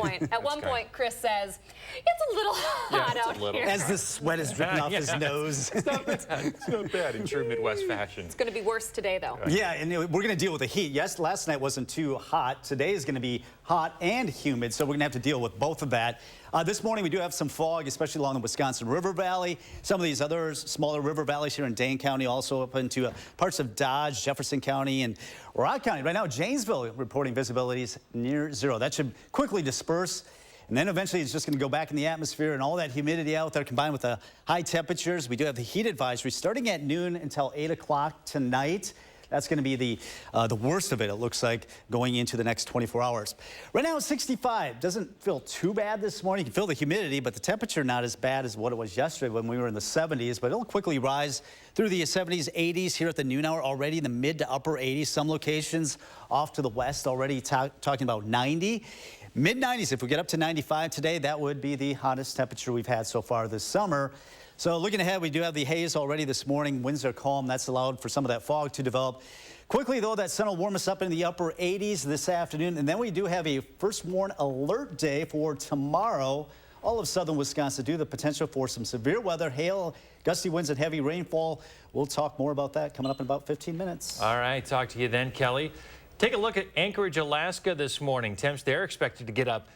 Speaker 2: point, Chris says, "It's a little hot out here."
Speaker 3: As the sweat is dripping off his nose.
Speaker 1: It's not bad. It's not bad in true Midwest fashion.
Speaker 2: It's going to be worse today, though.
Speaker 3: Yeah, and we're going to deal with the heat. Yes, last night wasn't too hot. Today is going to be hot and humid, so we're going to have to deal with both of that. This morning, we do have some fog, especially along the Wisconsin River Valley. Some of these other smaller river valleys here in Dane County, also up into parts of Dodge, Jefferson County, and Rock County. Right now, Janesville reporting visibilities near zero. That should quickly disperse. And then eventually it's just going to go back in the atmosphere, and all that humidity out there combined with the high temperatures. We do have the heat advisory starting at noon until 8 o'clock tonight. That's going to be the worst of it, it looks like, going into the next 24 hours. Right now it's 65. Doesn't feel too bad this morning. You can feel the humidity, but the temperature not as bad as what it was yesterday when we were in the 70s. But it'll quickly rise through the 70s, 80s here at the noon hour, already in the mid to upper 80s. Some locations off to the west already talking about 90. Mid-90s, if we get up to 95 today, that would be the hottest temperature we've had so far this summer. So looking ahead, we do have the haze already this morning. Winds are calm. That's allowed for some of that fog to develop. Quickly, though, that sun will warm us up in the upper 80s this afternoon. And then we do have a first warn alert day for tomorrow. All of southern Wisconsin due to the potential for some severe weather, hail, gusty winds, and heavy rainfall. We'll talk more about that coming up in about 15 minutes.
Speaker 1: All right. Talk to you then, Kelly. Take a look at Anchorage, Alaska this morning. Temps there expected to get up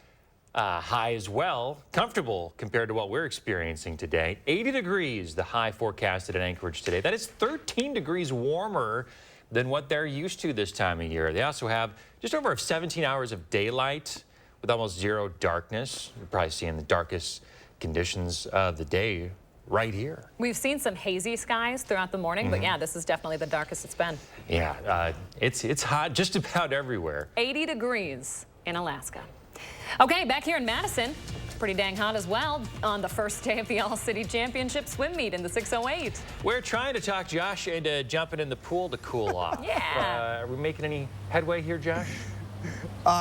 Speaker 1: high as well. Comfortable compared to what we're experiencing today. 80 degrees, the high forecasted in Anchorage today. That is 13 degrees warmer than what they're used to this time of year. They also have just over 17 hours of daylight with almost zero darkness. You're probably seeing the darkest conditions of the day right here.
Speaker 2: We've seen some hazy skies throughout the morning, but yeah, this is definitely the darkest it's been.
Speaker 1: Yeah, it's hot just about everywhere.
Speaker 2: 80 degrees in Alaska. Okay, back here in Madison, pretty dang hot as well on the first day of the All-City Championship swim meet in the 608.
Speaker 1: We're trying to talk Josh into jumping in the pool to cool off.
Speaker 2: Yeah.
Speaker 1: Are we making any headway here, Josh?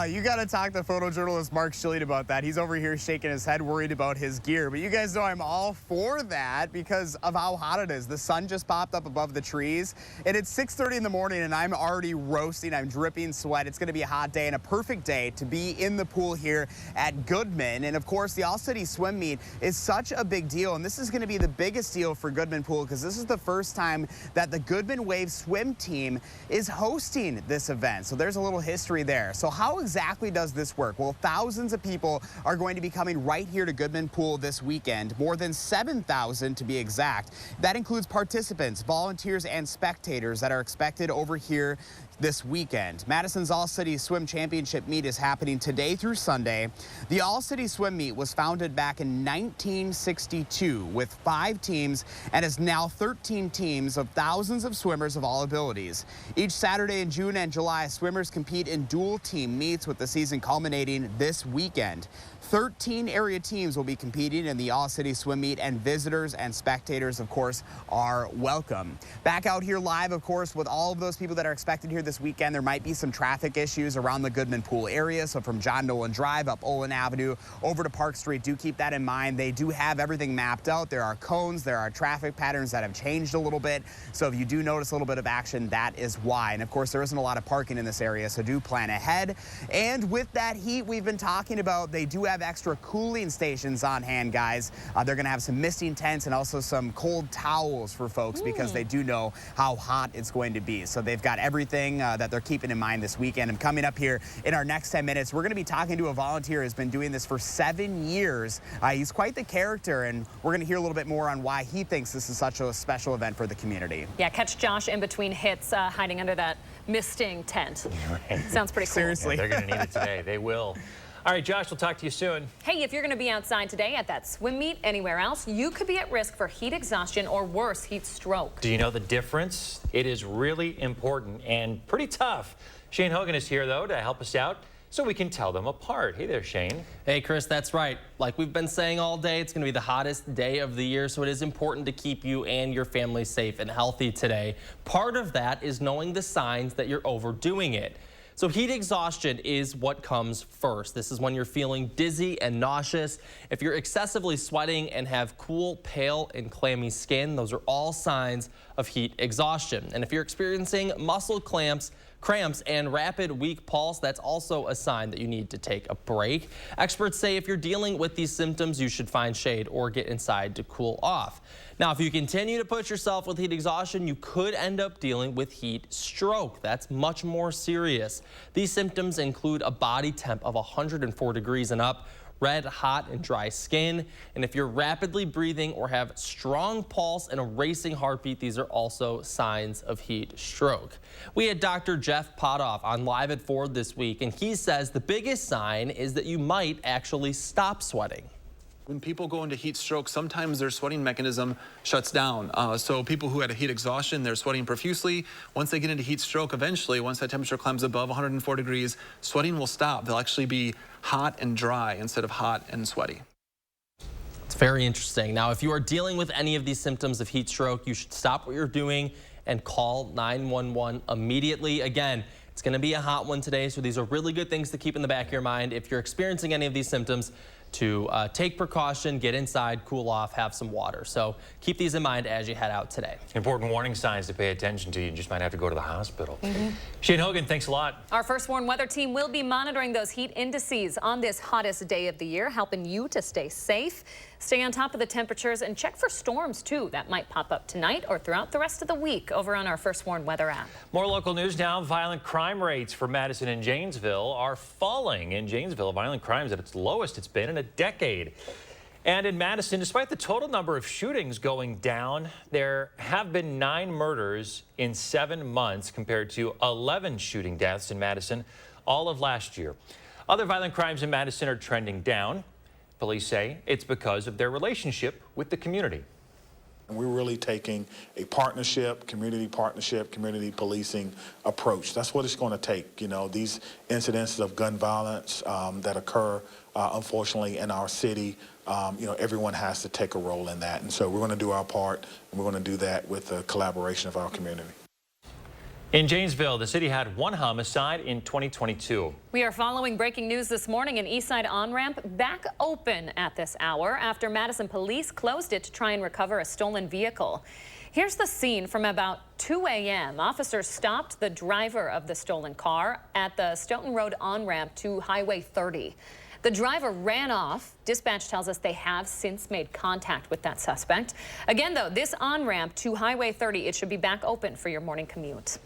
Speaker 4: You got to talk to photojournalist Mark Schillied about that. He's over here shaking his head, worried about his gear. But you guys know I'm all for that because of how hot it is. The sun just popped up above the trees, and it's 6:30 in the morning, and I'm already roasting. I'm dripping sweat. It's going to be a hot day and a perfect day to be in the pool here at Goodman. And, of course, the All-City Swim Meet is such a big deal, and this is going to be the biggest deal for Goodman Pool because this is the first time that the Goodman Wave swim team is hosting this event. So there's a little history there. So how exactly does this work? Well, thousands of people are going to be coming right here to Goodman Pool this weekend, more than 7,000 to be exact. That includes participants, volunteers, and spectators that are expected over here this weekend. Madison's All-City Swim Championship meet is happening today through Sunday. The All-City Swim Meet was founded back in 1962 with 5 teams and is now 13 teams of thousands of swimmers of all abilities. Each Saturday in June and July, swimmers compete in dual team meets with the season culminating this weekend. 13 area teams will be competing in the All-City Swim Meet, and visitors and spectators, of course, are welcome. Back out here live, of course, with all of those people that are expected here this weekend, there might be some traffic issues around the Goodman Pool area. So from John Nolan Drive up Olin Avenue over to Park Street, do keep that in mind. They do have everything mapped out. There are cones, there are traffic patterns that have changed a little bit. So if you do notice a little bit of action, that is why. And of course, there isn't a lot of parking in this area, so do plan ahead. And with that heat we've been talking about, they do have extra cooling stations on hand, guys. They're going to have some misting tents and also some cold towels for folks because they do know how hot it's going to be. So they've got everything that they're keeping in mind this weekend. And coming up here in our next 10 minutes, we're going to be talking to a volunteer who's been doing this for 7 years. He's quite the character, and we're going to hear a little bit more on why he thinks this is such a special event for the community.
Speaker 2: Yeah, catch Josh in between hits hiding under that misting tent. Sounds pretty cool.
Speaker 4: Seriously.
Speaker 1: Yeah, they're going to need it today. They will. All right, Josh, we'll talk to you soon.
Speaker 2: Hey, if you're going to be outside today at that swim meet, anywhere else, you could be at risk for heat exhaustion or worse, heat stroke.
Speaker 1: Do you know the difference? It is really important and pretty tough. Shane Hogan is here, though, to help us out so we can tell them apart. Hey there, Shane.
Speaker 5: Hey, Chris, that's right. Like we've been saying all day, it's going to be the hottest day of the year, so it is important to keep you and your family safe and healthy today. Part of that is knowing the signs that you're overdoing it. So heat exhaustion is what comes first. This is when you're feeling dizzy and nauseous. If you're excessively sweating and have cool, pale, and clammy skin, those are all signs of heat exhaustion. And if you're experiencing muscle cramps, and rapid weak pulse, that's also a sign that you need to take a break. Experts say if you're dealing with these symptoms, you should find shade or get inside to cool off. Now, if you continue to put yourself with heat exhaustion, you could end up dealing with heat stroke. That's much more serious. These symptoms include a body temp of 104 degrees and up, red, hot, and dry skin. And if you're rapidly breathing or have strong pulse and a racing heartbeat, these are also signs of heat stroke. We had Dr. Jeff Potoff on Live at 4 this week, and he says the biggest sign is that you might actually stop sweating.
Speaker 17: When people go into heat stroke, sometimes their sweating mechanism shuts down. So people who had a heat exhaustion, they're sweating profusely. Once they get into heat stroke, eventually, once that temperature climbs above 104 degrees, sweating will stop. They'll actually be hot and dry instead of hot and sweaty.
Speaker 5: It's very interesting. Now, if you are dealing with any of these symptoms of heat stroke, you should stop what you're doing and call 911 immediately. Again, it's going to be a hot one today, so these are really good things to keep in the back of your mind. If you're experiencing any of these symptoms, to take precaution, get inside, cool off, have some water. So keep these in mind as you head out today.
Speaker 1: Important warning signs to pay attention to. You just might have to go to the hospital. Shane Hogan, thanks a lot.
Speaker 2: Our First Warn weather team will be monitoring those heat indices on this hottest day of the year, helping you to stay safe. Stay on top of the temperatures and check for storms, too. That might pop up tonight or throughout the rest of the week over on our First Warn weather app.
Speaker 1: More local news now. Violent crime rates for Madison and Janesville are falling. In Janesville, violent crimes at its lowest it's been in a decade. And in Madison, despite the total number of shootings going down, there have been 9 murders in 7 months compared to 11 shooting deaths in Madison all of last year. Other violent crimes in Madison are trending down. Police say it's because of their relationship with the community.
Speaker 18: We're really taking a partnership, community policing approach. That's what it's going to take. You know, these incidences of gun violence that occur, unfortunately, in our city, you know, everyone has to take a role in that. And so we're going to do our part, and we're going to do that with the collaboration of our community.
Speaker 1: In Janesville, the city had 1 homicide in 2022.
Speaker 2: We are following breaking news this morning. An Eastside on-ramp back open at this hour after Madison police closed it to try and recover a stolen vehicle. Here's the scene from about 2 a.m. Officers stopped the driver of the stolen car at the Stoughton Road on-ramp to Highway 30. The driver ran off. Dispatch tells us they have since made contact with that suspect. Again, though, this on-ramp to Highway 30, it should be back open for your morning commute.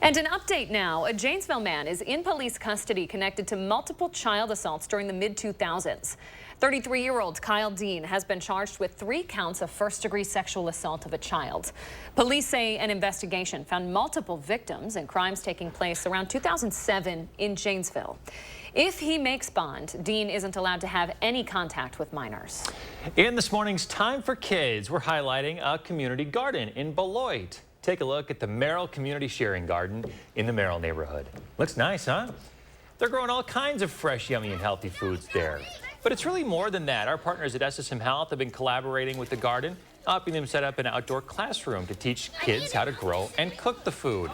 Speaker 2: And an update now. A Janesville man is in police custody connected to multiple child assaults during the mid-2000s. 33-year-old Kyle Dean has been charged with 3 counts of first-degree sexual assault of a child. Police say an investigation found multiple victims in crimes taking place around 2007 in Janesville. If he makes bond, Dean isn't allowed to have any contact with minors.
Speaker 1: In this morning's Time for Kids, we're highlighting a community garden in Beloit. Take a look at the Merrill Community Sharing Garden in the Merrill neighborhood. Looks nice, huh? They're growing all kinds of fresh, yummy, and healthy foods there. But it's really more than that. Our partners at SSM Health have been collaborating with the garden, helping them set up an outdoor classroom to teach kids how to grow and cook the food.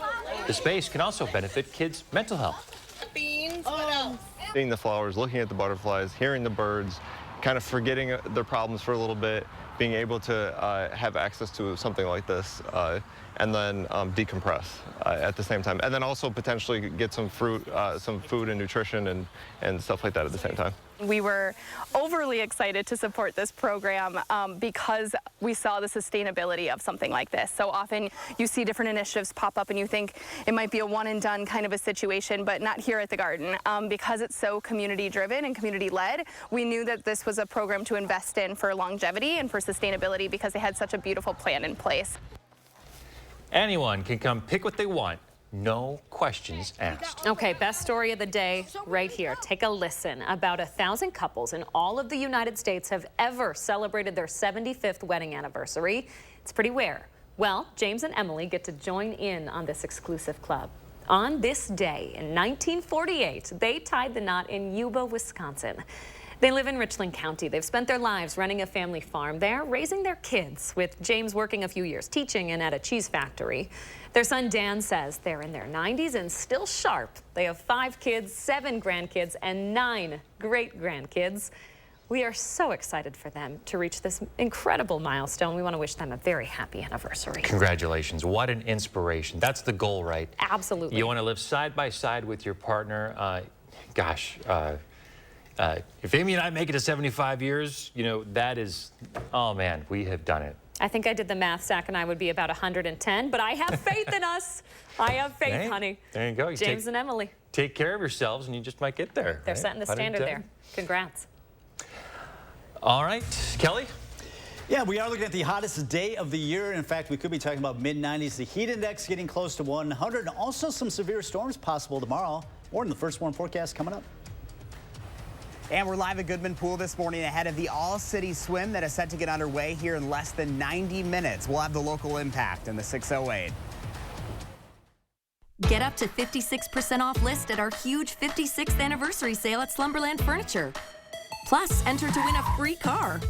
Speaker 1: The space can also benefit kids' mental health.
Speaker 12: Beans, what else?
Speaker 19: Seeing the flowers, looking at the butterflies, hearing the birds, kind of forgetting their problems for a little bit, being able to have access to something like this, and then decompress at the same time. And then also potentially get some fruit, some food and nutrition and stuff like that at the same time.
Speaker 20: We were overly excited to support this program because we saw the sustainability of something like this. So often you see different initiatives pop up and you think it might be a one and done kind of a situation, but not here at the Garden. Because it's so community driven and community led, we knew that this was a program to invest in for longevity and for sustainability because they had such a beautiful plan in place.
Speaker 1: Anyone can come pick what they want. No questions asked.
Speaker 2: Okay, best story of the day right here. Take a listen. About 1,000 couples in all of the United States have ever celebrated their 75th wedding anniversary. It's pretty rare. Well, James and Emily get to join in on this exclusive club. On this day in 1948, they tied the knot in Yuba, Wisconsin. They live in Richland County. They've spent their lives running a family farm there, raising their kids, with James working a few years teaching and at a cheese factory. Their son Dan says they're in their 90s and still sharp. They have 5 kids, 7 grandkids, and 9 great-grandkids. We are so excited for them to reach this incredible milestone. We want to wish them a very happy anniversary.
Speaker 1: Congratulations. What an inspiration. That's the goal, right?
Speaker 2: Absolutely.
Speaker 1: You want to live side by side with your partner. If Amy and I make it to 75 years, you know, that is, oh man, we have done it.
Speaker 2: I think I did the math. Zach and I would be about 110, but I have faith in us. I have faith,
Speaker 1: Hey,
Speaker 2: honey.
Speaker 1: there you go.
Speaker 2: James and Emily.
Speaker 1: Take care of yourselves and you just might get there.
Speaker 2: They're
Speaker 1: right?
Speaker 2: setting the standard
Speaker 1: 110.
Speaker 2: there. Congrats.
Speaker 1: All right, Kelly?
Speaker 3: Yeah, we are looking at the hottest day of the year. In fact, we could be talking about mid-90s. The heat index getting close to 100. And also some severe storms possible tomorrow. More in the first warn forecast coming up.
Speaker 4: And we're live at Goodman Pool this morning ahead of the all-city swim that is set to get underway here in less than 90 minutes. We'll have the local impact in the 608.
Speaker 21: Get up to 56% off list at our huge 56th anniversary sale at Slumberland Furniture. Plus, enter to win a free car.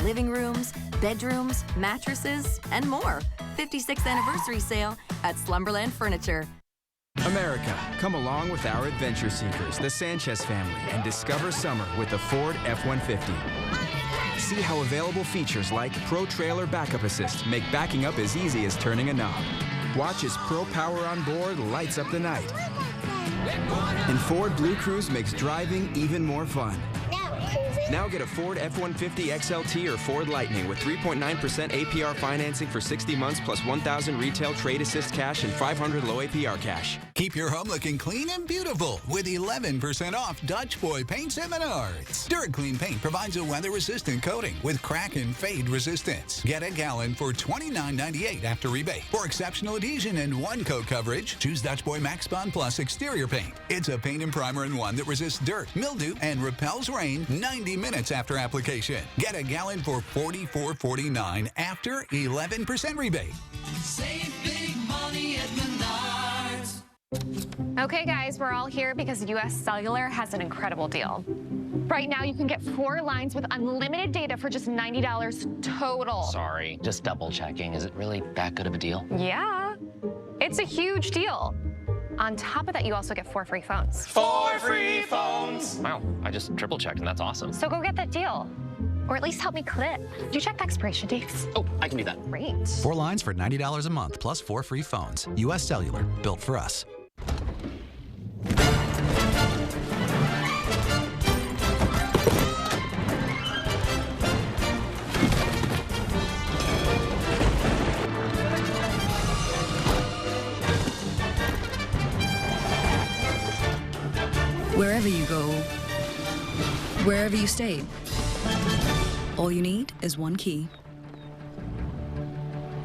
Speaker 21: Living rooms, bedrooms, mattresses, and more. 56th anniversary sale at Slumberland Furniture.
Speaker 22: America, come along with our adventure seekers, the Sanchez family, and discover summer with the Ford F-150. See how available features like Pro Trailer Backup Assist make backing up as easy as turning a knob. Watch as Pro Power on board lights up the night. And Ford Blue Cruise makes driving even more fun. Now get a Ford F-150 XLT or Ford Lightning with 3.9% APR financing for 60 months plus 1,000 retail trade assist cash and 500 low APR cash.
Speaker 24: Keep your home looking clean and beautiful with 11% off Dutch Boy paints at Menards. Dirt Clean paint provides a weather-resistant coating with crack and fade resistance. Get a gallon for $29.98 after rebate. For exceptional adhesion and one-coat coverage, choose Dutch Boy Max Bond Plus exterior paint. It's a paint and primer in one that resists dirt, mildew, and repels rain 90 minutes after application. Get a gallon for $44.49 after 11% rebate.
Speaker 10: Save big money at Menards.
Speaker 25: Okay, guys, we're all here because US Cellular has an incredible deal. Right now, you can get 4 lines with unlimited data for just $90 total.
Speaker 26: Sorry, just double checking. Is it really that good of a deal?
Speaker 25: Yeah, it's a huge deal. On top of that, you also get 4 free phones.
Speaker 26: 4 free phones! Wow, I just triple checked and that's awesome.
Speaker 25: So go get that deal. Or at least help me clip. Do you check the expiration dates?
Speaker 26: Oh, I can do that.
Speaker 25: Great.
Speaker 27: 4 lines for $90 a month plus 4 free phones. US Cellular, built for us.
Speaker 28: Wherever you go, wherever you stay, all you need is one key.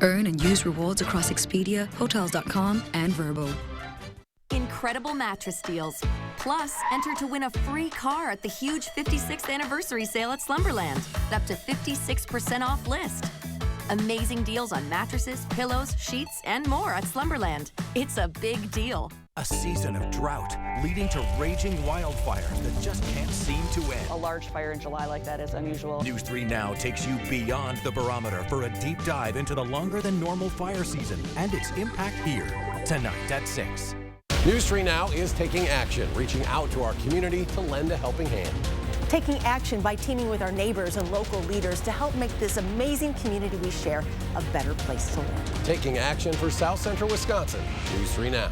Speaker 28: Earn and use rewards across Expedia, Hotels.com, and Vrbo.
Speaker 21: Incredible mattress deals. Plus, enter to win a free car at the huge 56th anniversary sale at Slumberland. Up to 56% off list. Amazing deals on mattresses, pillows, sheets, and more at Slumberland. It's a big deal.
Speaker 6: A season of drought leading to raging wildfires that just can't seem to end.
Speaker 8: A large fire in July like that is unusual.
Speaker 6: News 3 Now takes you beyond the barometer for a deep dive into the longer than normal fire season and its impact here tonight at 6.
Speaker 31: News 3 Now is taking action, reaching out to our community to lend a helping hand.
Speaker 9: Taking action by teaming with our neighbors and local leaders to help make this amazing community we share a better place to live.
Speaker 31: Taking action for South Central Wisconsin. News 3 Now.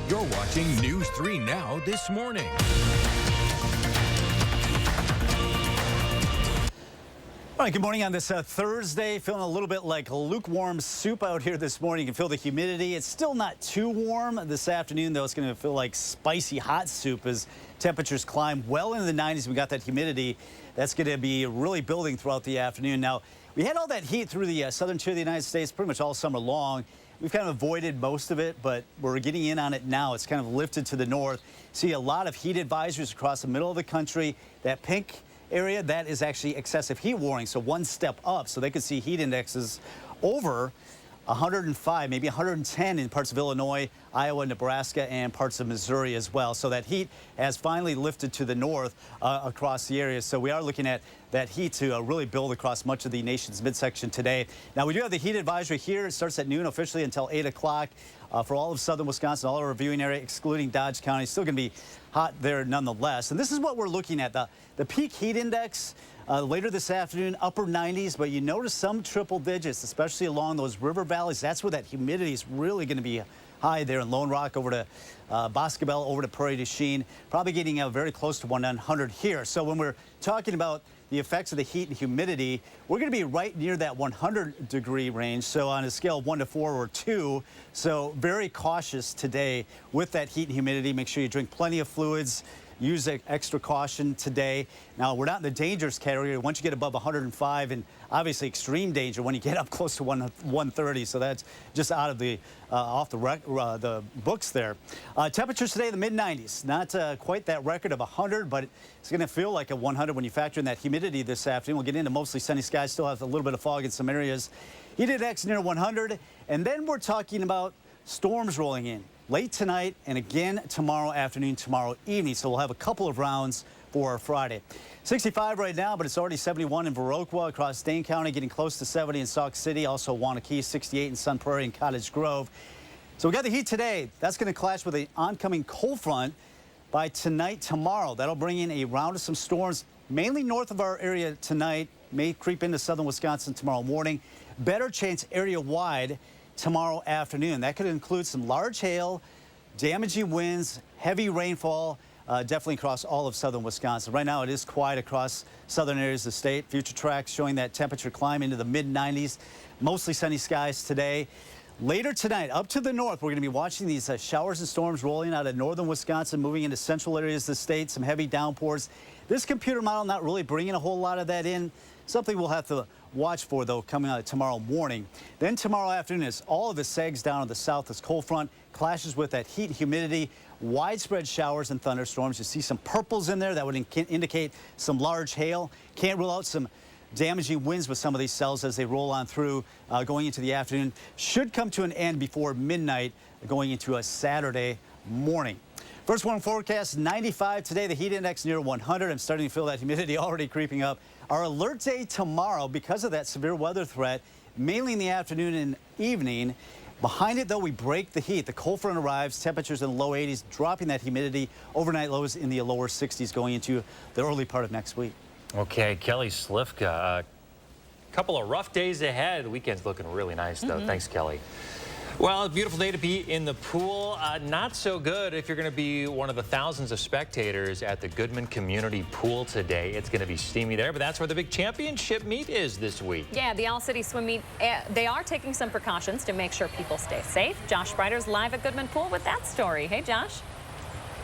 Speaker 6: You're watching News 3 Now this morning.
Speaker 3: All right, good morning on this Thursday. Feeling a little bit like lukewarm soup out here this morning. You can feel the humidity. It's still not too warm this afternoon, though. It's going to feel like spicy hot soup as temperatures climb well into the 90s. We got that humidity. That's going to be really building throughout the afternoon. Now, we had all that heat through the southern tier of the United States pretty much all summer long. We've kind of avoided most of it, but we're getting in on it now. It's kind of lifted to the north. See a lot of heat advisories across the middle of the country. That pink area, that is actually excessive heat warning, so one step up. So they could see heat indexes over 105, maybe 110 in parts of Illinois, Iowa, Nebraska, and parts of Missouri as well. So that heat has finally lifted to the north across the area. So we are looking at that heat to really build across much of the nation's midsection today. Now, we do have the heat advisory here. It starts at noon officially until 8 o'clock for all of southern Wisconsin, all our viewing area, excluding Dodge County. Still going to be hot there nonetheless. And this is what we're looking at. The peak heat index later this afternoon, upper 90s, but you notice some triple digits, especially along those river valleys. That's where that humidity is really going to be high there in Lone Rock over to Boscobel, over to Prairie du Chien, probably getting very close to 100 here. So when we're talking about the effects of the heat and humidity, we're going to be right near that 100-degree range. So on a scale of 1 to 4 or 2. So very cautious today with that heat and humidity. Make sure you drink plenty of fluids. Use extra caution today. Now, we're not in the dangerous category once you get above 105, and obviously extreme danger when you get up close to 130. So that's just out of the off the books there. Temperatures today in the mid-90s. Not quite that record of 100, but it's going to feel like a 100 when you factor in that humidity this afternoon. We'll get into mostly sunny skies. Still have a little bit of fog in some areas. Heat index near 100, and then we're talking about storms rolling in late tonight and again tomorrow afternoon, tomorrow evening. So we'll have a couple of rounds for Friday. 65 right now, but it's already 71 in Viroqua across Dane County, getting close to 70 in Sauk City, also Wanakee, 68 in Sun Prairie and Cottage Grove. So we got the heat today. That's going to clash with an oncoming cold front by tonight, tomorrow. That'll bring in a round of some storms, mainly north of our area tonight, may creep into southern Wisconsin tomorrow morning. Better chance area-wide tomorrow afternoon. That could include some large hail, damaging winds, heavy rainfall, definitely across all of southern Wisconsin. Right now it is quiet across southern areas of the state. Future tracks showing that temperature climb into the mid-90s. Mostly sunny skies today. Later tonight, up to the north, we're going to be watching these showers and storms rolling out of northern Wisconsin, moving into central areas of the state, some heavy downpours. This computer model not really bringing a whole lot of that in. Something we'll have to watch for, though, coming out tomorrow morning. Then tomorrow afternoon, as all of it sags down to the south, this cold front clashes with that heat and humidity, widespread showers and thunderstorms. You see some purples in there that would indicate some large hail. Can't rule out some damaging winds with some of these cells as they roll on through going into the afternoon. Should come to an end before midnight going into a Saturday morning. First warm forecast, 95 today. The heat index near 100. I'm starting to feel that humidity already creeping up. Our alert day tomorrow, because of that severe weather threat, mainly in the afternoon and evening. Behind it, though, we break the heat. The cold front arrives, temperatures in the low 80s, dropping that humidity. Overnight lows in the lower 60s going into the early part of next week.
Speaker 1: Okay, Kelly Slifka. A couple of rough days ahead. The weekend's looking really nice, though. Thanks, Kelly. Well, a beautiful day to be in the pool. Not so good if you're going to be one of the thousands of spectators at the Goodman Community Pool today. It's going to be steamy there, but that's where the big championship meet is this week.
Speaker 2: Yeah, the All-City Swim Meet, they are taking some precautions to make sure people stay safe. Josh Spreiter's live at Goodman Pool with that story. Hey, Josh.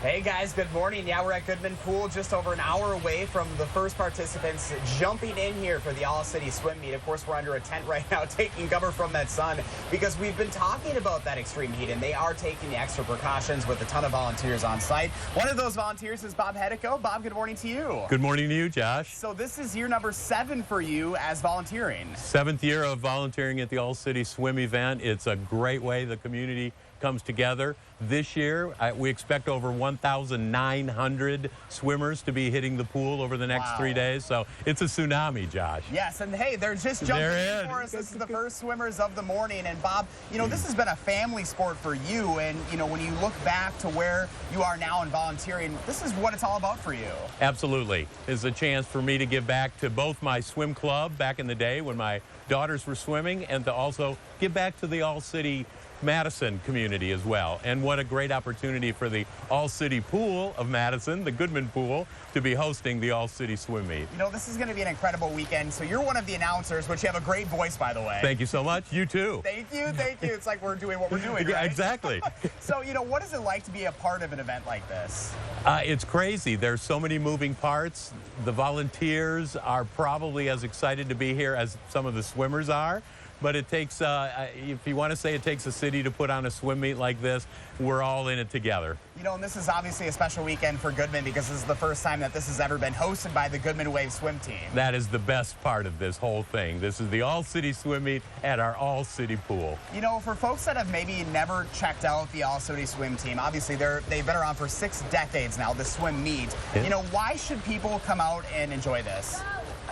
Speaker 4: Hey guys, good morning. Yeah, we're at Goodman Pool, just over an hour away from the first participants jumping in here for the All-City Swim Meet. Of course, we're under a tent right now taking cover from that sun because we've been talking about that extreme heat, and they are taking the extra precautions with a ton of volunteers on site. One of those volunteers is Bob Hedico. Bob, good morning to you.
Speaker 11: Good morning to you, Josh.
Speaker 4: So this is year number 7 for you as volunteering.
Speaker 11: 7th year of volunteering at the All-City Swim event. It's a great way the community
Speaker 5: comes together. This year, we expect over 1,900 swimmers to be hitting the pool over the next 3 days. So it's a tsunami, Josh.
Speaker 4: Yes, and hey, they're just jumping in for us. This is the first swimmers of the morning. And Bob, you know, this has been a family sport for you. And, you know, when you look back to where you are now in volunteering, this is what it's all about for you.
Speaker 5: Absolutely. It's a chance for me to give back to both my swim club back in the day when my daughters were swimming, and to also give back to the All-City Madison community as well. And what a great opportunity for the All-City Pool of Madison, the Goodman Pool, to be hosting the All-City Swim Meet.
Speaker 4: You know, this is going to be an incredible weekend. So you're one of the announcers, which you have a great voice, by the way.
Speaker 5: Thank you so much. You too.
Speaker 4: Thank you, thank you. It's like we're doing what we're doing,
Speaker 5: Yeah,
Speaker 4: right?
Speaker 5: exactly.
Speaker 4: So, you know, what is it like to be a part of an event like this?
Speaker 5: It's crazy. There's so many moving parts. The volunteers are probably as excited to be here as some of the swimmers are. But it takes, if you want to say it takes a city to put on a swim meet like this, we're all in it together.
Speaker 4: You know, and this is obviously a special weekend for Goodman because this is the first time that this has ever been hosted by the Goodman Wave swim team.
Speaker 5: That is the best part of this whole thing. This is the All-City Swim Meet at our All-City Pool.
Speaker 4: You know, for folks that have maybe never checked out the All-City swim team, obviously they've been around for 6 decades now, the swim meet.
Speaker 5: Yeah.
Speaker 4: You know, why should people come out and enjoy this?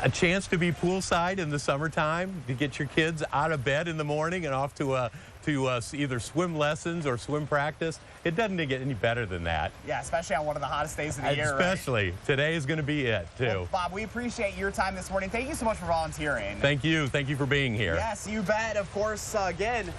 Speaker 5: A chance to be poolside in the summertime, to get your kids out of bed in the morning and off to either swim lessons or swim practice. It doesn't get any better than that.
Speaker 4: Yeah, especially on one of the hottest days of the year,
Speaker 5: Especially.
Speaker 4: right?
Speaker 5: Today is going to be it, too.
Speaker 4: Well, Bob, we appreciate your time this morning. Thank you so much for volunteering.
Speaker 5: Thank you. Thank you for being here.
Speaker 4: Yes, you bet. Of course, again,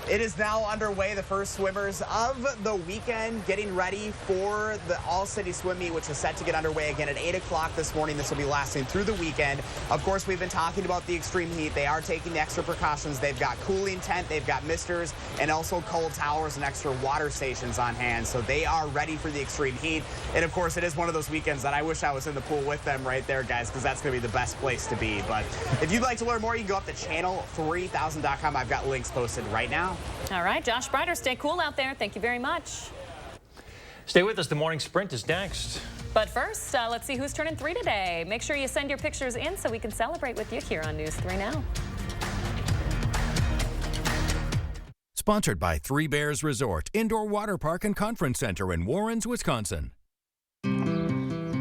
Speaker 4: it is now underway, the first swimmers of the weekend, getting ready for the All-City Swim Meet, which is set to get underway again at 8 o'clock this morning. This will be lasting through the weekend. Of course, we've been talking about the extreme heat. They are taking the extra precautions. They've got cooling tent, they've got misters, and also cold towers and extra water stations on hand. So they are ready for the extreme heat. And of course, it is one of those weekends that I wish I was in the pool with them right there, guys, because that's going to be the best place to be. But if you'd like to learn more, you can go up to channel3000.com. I've got links posted right now.
Speaker 2: All right, Josh Breider, stay cool out there. Thank you very much.
Speaker 1: Stay with us. The morning sprint is next.
Speaker 2: But first, let's see who's turning 3 today. Make sure you send your pictures in so we can celebrate with you here on News 3 Now.
Speaker 6: Sponsored by Three Bears Resort, Indoor Water Park and Conference Center in Warrens, Wisconsin.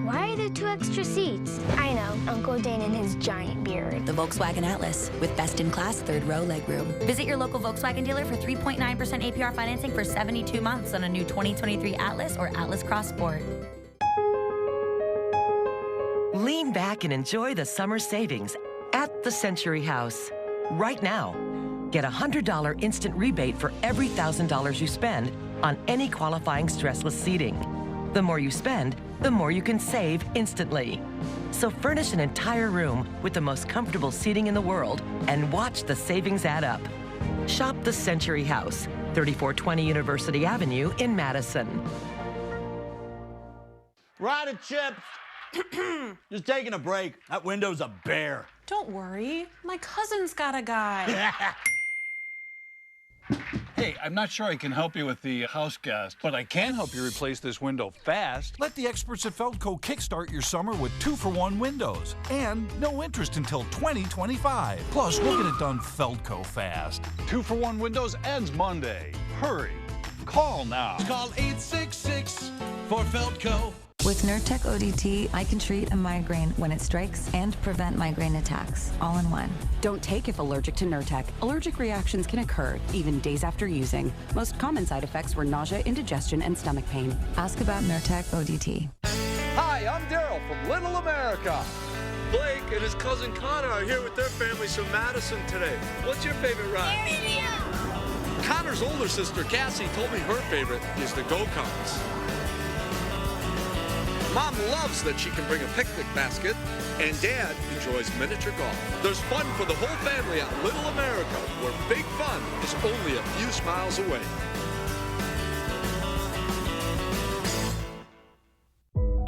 Speaker 7: Why are there 2 extra seats? I know, Uncle Dane and his giant beard.
Speaker 21: The Volkswagen Atlas with best-in-class third-row legroom. Visit your local Volkswagen dealer for 3.9% APR financing for 72 months on a new 2023 Atlas or Atlas Cross Sport.
Speaker 31: Lean back and enjoy the summer savings at the Century House. Right now, get a $100 instant rebate for every $1,000 you spend on any qualifying stressless seating. The more you spend, the more you can save instantly. So furnish an entire room with the most comfortable seating in the world and watch the savings add up. Shop the Century House, 3420 University Avenue in Madison.
Speaker 3: Rider chips. Just taking a break. That window's a bear.
Speaker 11: Don't worry. My cousin's got a guy.
Speaker 13: Hey, I'm not sure I can help you with the house gas, but I can help you replace this window fast.
Speaker 14: Let the experts at Feldco kickstart your summer with 2-for-1 windows and no interest until 2025. Plus, we'll get it done Feldco fast.
Speaker 13: 2-for-1 windows ends Monday. Hurry. Call now.
Speaker 10: Call 866 for Feldco.
Speaker 28: With Nurtec ODT, I can treat a migraine when it strikes and prevent migraine attacks, all in one.
Speaker 15: Don't take if allergic to Nurtec. Allergic reactions can occur, even days after using. Most common side effects were nausea, indigestion, and stomach pain.
Speaker 28: Ask about Nurtec ODT.
Speaker 16: Hi, I'm Daryl from Little America. Blake and his cousin Connor are here with their families from Madison today. What's your favorite ride? Connor's older sister, Cassie, told me her favorite is the go-karts. Mom loves that she can bring a picnic basket, and Dad enjoys miniature golf. There's fun for the whole family at Little America, where big fun is only a few miles away.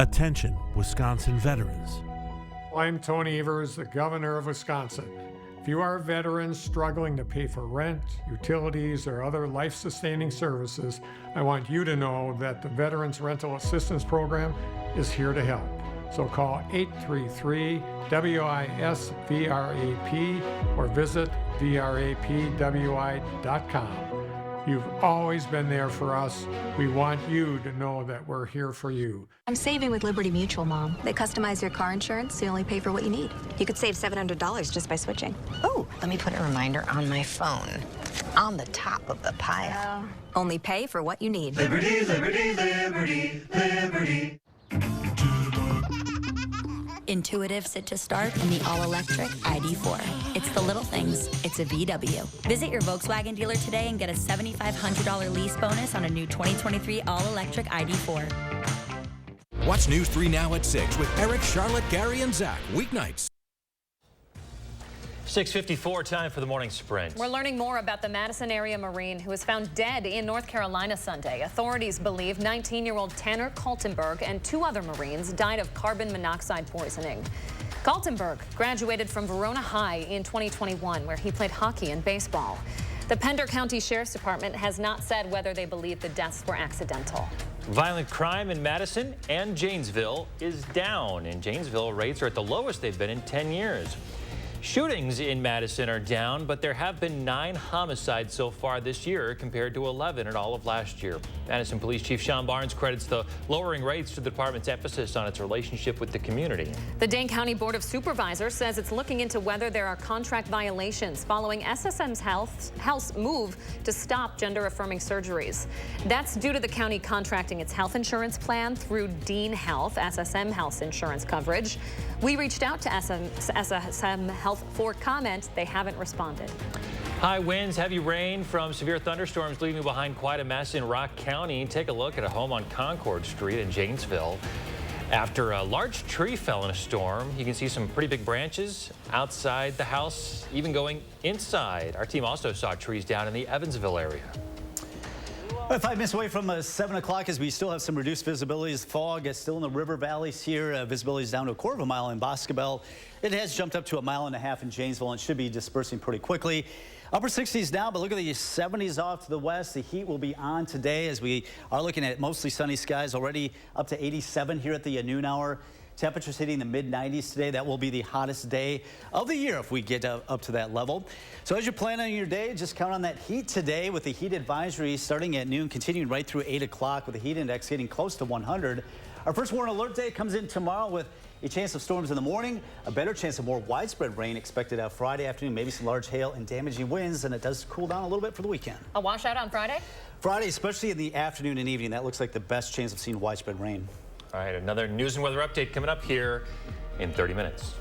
Speaker 17: Attention, Wisconsin veterans.
Speaker 23: I'm Tony Evers, the governor of Wisconsin. If you are a veteran struggling to pay for rent, utilities, or other life-sustaining services, I want you to know that the Veterans Rental Assistance Program is here to help. So call 833-WISC-VRAP or visit VRAPWI.com. You've always been there for us. We want you to know that we're here for you.
Speaker 12: I'm saving with Liberty Mutual, Mom. They customize your car insurance so you only pay for what you need. You could save $700 just by switching.
Speaker 18: Oh, let me put a reminder on my phone. On the top of the pile.
Speaker 12: Only pay for what you need.
Speaker 10: Liberty, liberty, liberty, liberty.
Speaker 28: Intuitive sit to start and the all-electric ID4. It's the little things. It's a VW. Visit your Volkswagen dealer today and get a $7,500 lease bonus on a new 2023 all-electric ID4.
Speaker 6: Watch News 3 Now at 6 with Eric, Charlotte, Gary, and Zach. Weeknights.
Speaker 1: 6:54, time for the morning sprint.
Speaker 2: We're learning more about the Madison area Marine who was found dead in North Carolina Sunday. Authorities believe 19-year-old Tanner Kaltenberg and 2 other Marines died of carbon monoxide poisoning. Kaltenberg graduated from Verona High in 2021, where he played hockey and baseball. The Pender County Sheriff's Department has not said whether they believe the deaths were accidental.
Speaker 1: Violent crime in Madison and Janesville is down. In Janesville, rates are at the lowest they've been in 10 years. Shootings in Madison are down, but there have been 9 homicides so far this year compared to 11 in all of last year. Madison Police Chief Sean Barnes credits the lowering rates to the department's emphasis on its relationship with the community.
Speaker 2: The Dane County Board of Supervisors says it's looking into whether there are contract violations following SSM's Health's move to stop gender-affirming surgeries. That's due to the county contracting its health insurance plan through Dean Health, SSM Health's insurance coverage. We reached out to SSM Health for comment. They haven't responded.
Speaker 1: High winds, heavy rain from severe thunderstorms leaving behind quite a mess in Rock County. Take a look at a home on Concord Street in Janesville. After a large tree fell in a storm, you can see some pretty big branches outside the house, even going inside. Our team also saw trees down in the Evansville area.
Speaker 3: 5 minutes away from 7 o'clock as we still have some reduced visibility. Fog is still in the river valleys here. Visibility is down to a quarter of a mile in Boscobel. It has jumped up to 1.5 miles in Janesville and should be dispersing pretty quickly. Upper 60s now, but look at the 70s off to the west. The heat will be on today as we are looking at mostly sunny skies, already up to 87 here at the noon hour. Temperatures hitting the mid-90s today. That will be the hottest day of the year if we get up to that level. So as you're planning your day, just count on that heat today with the heat advisory starting at noon, continuing right through 8 o'clock with the heat index getting close to 100. Our first warning alert day comes in tomorrow with a chance of storms in the morning, a better chance of more widespread rain expected out Friday afternoon, maybe some large hail and damaging winds, and it does cool down a little bit for the weekend.
Speaker 2: A washout on Friday?
Speaker 3: Friday, especially in the afternoon and evening, that looks like the best chance of seeing widespread rain.
Speaker 1: All right, another news and weather update coming up here in 30 minutes.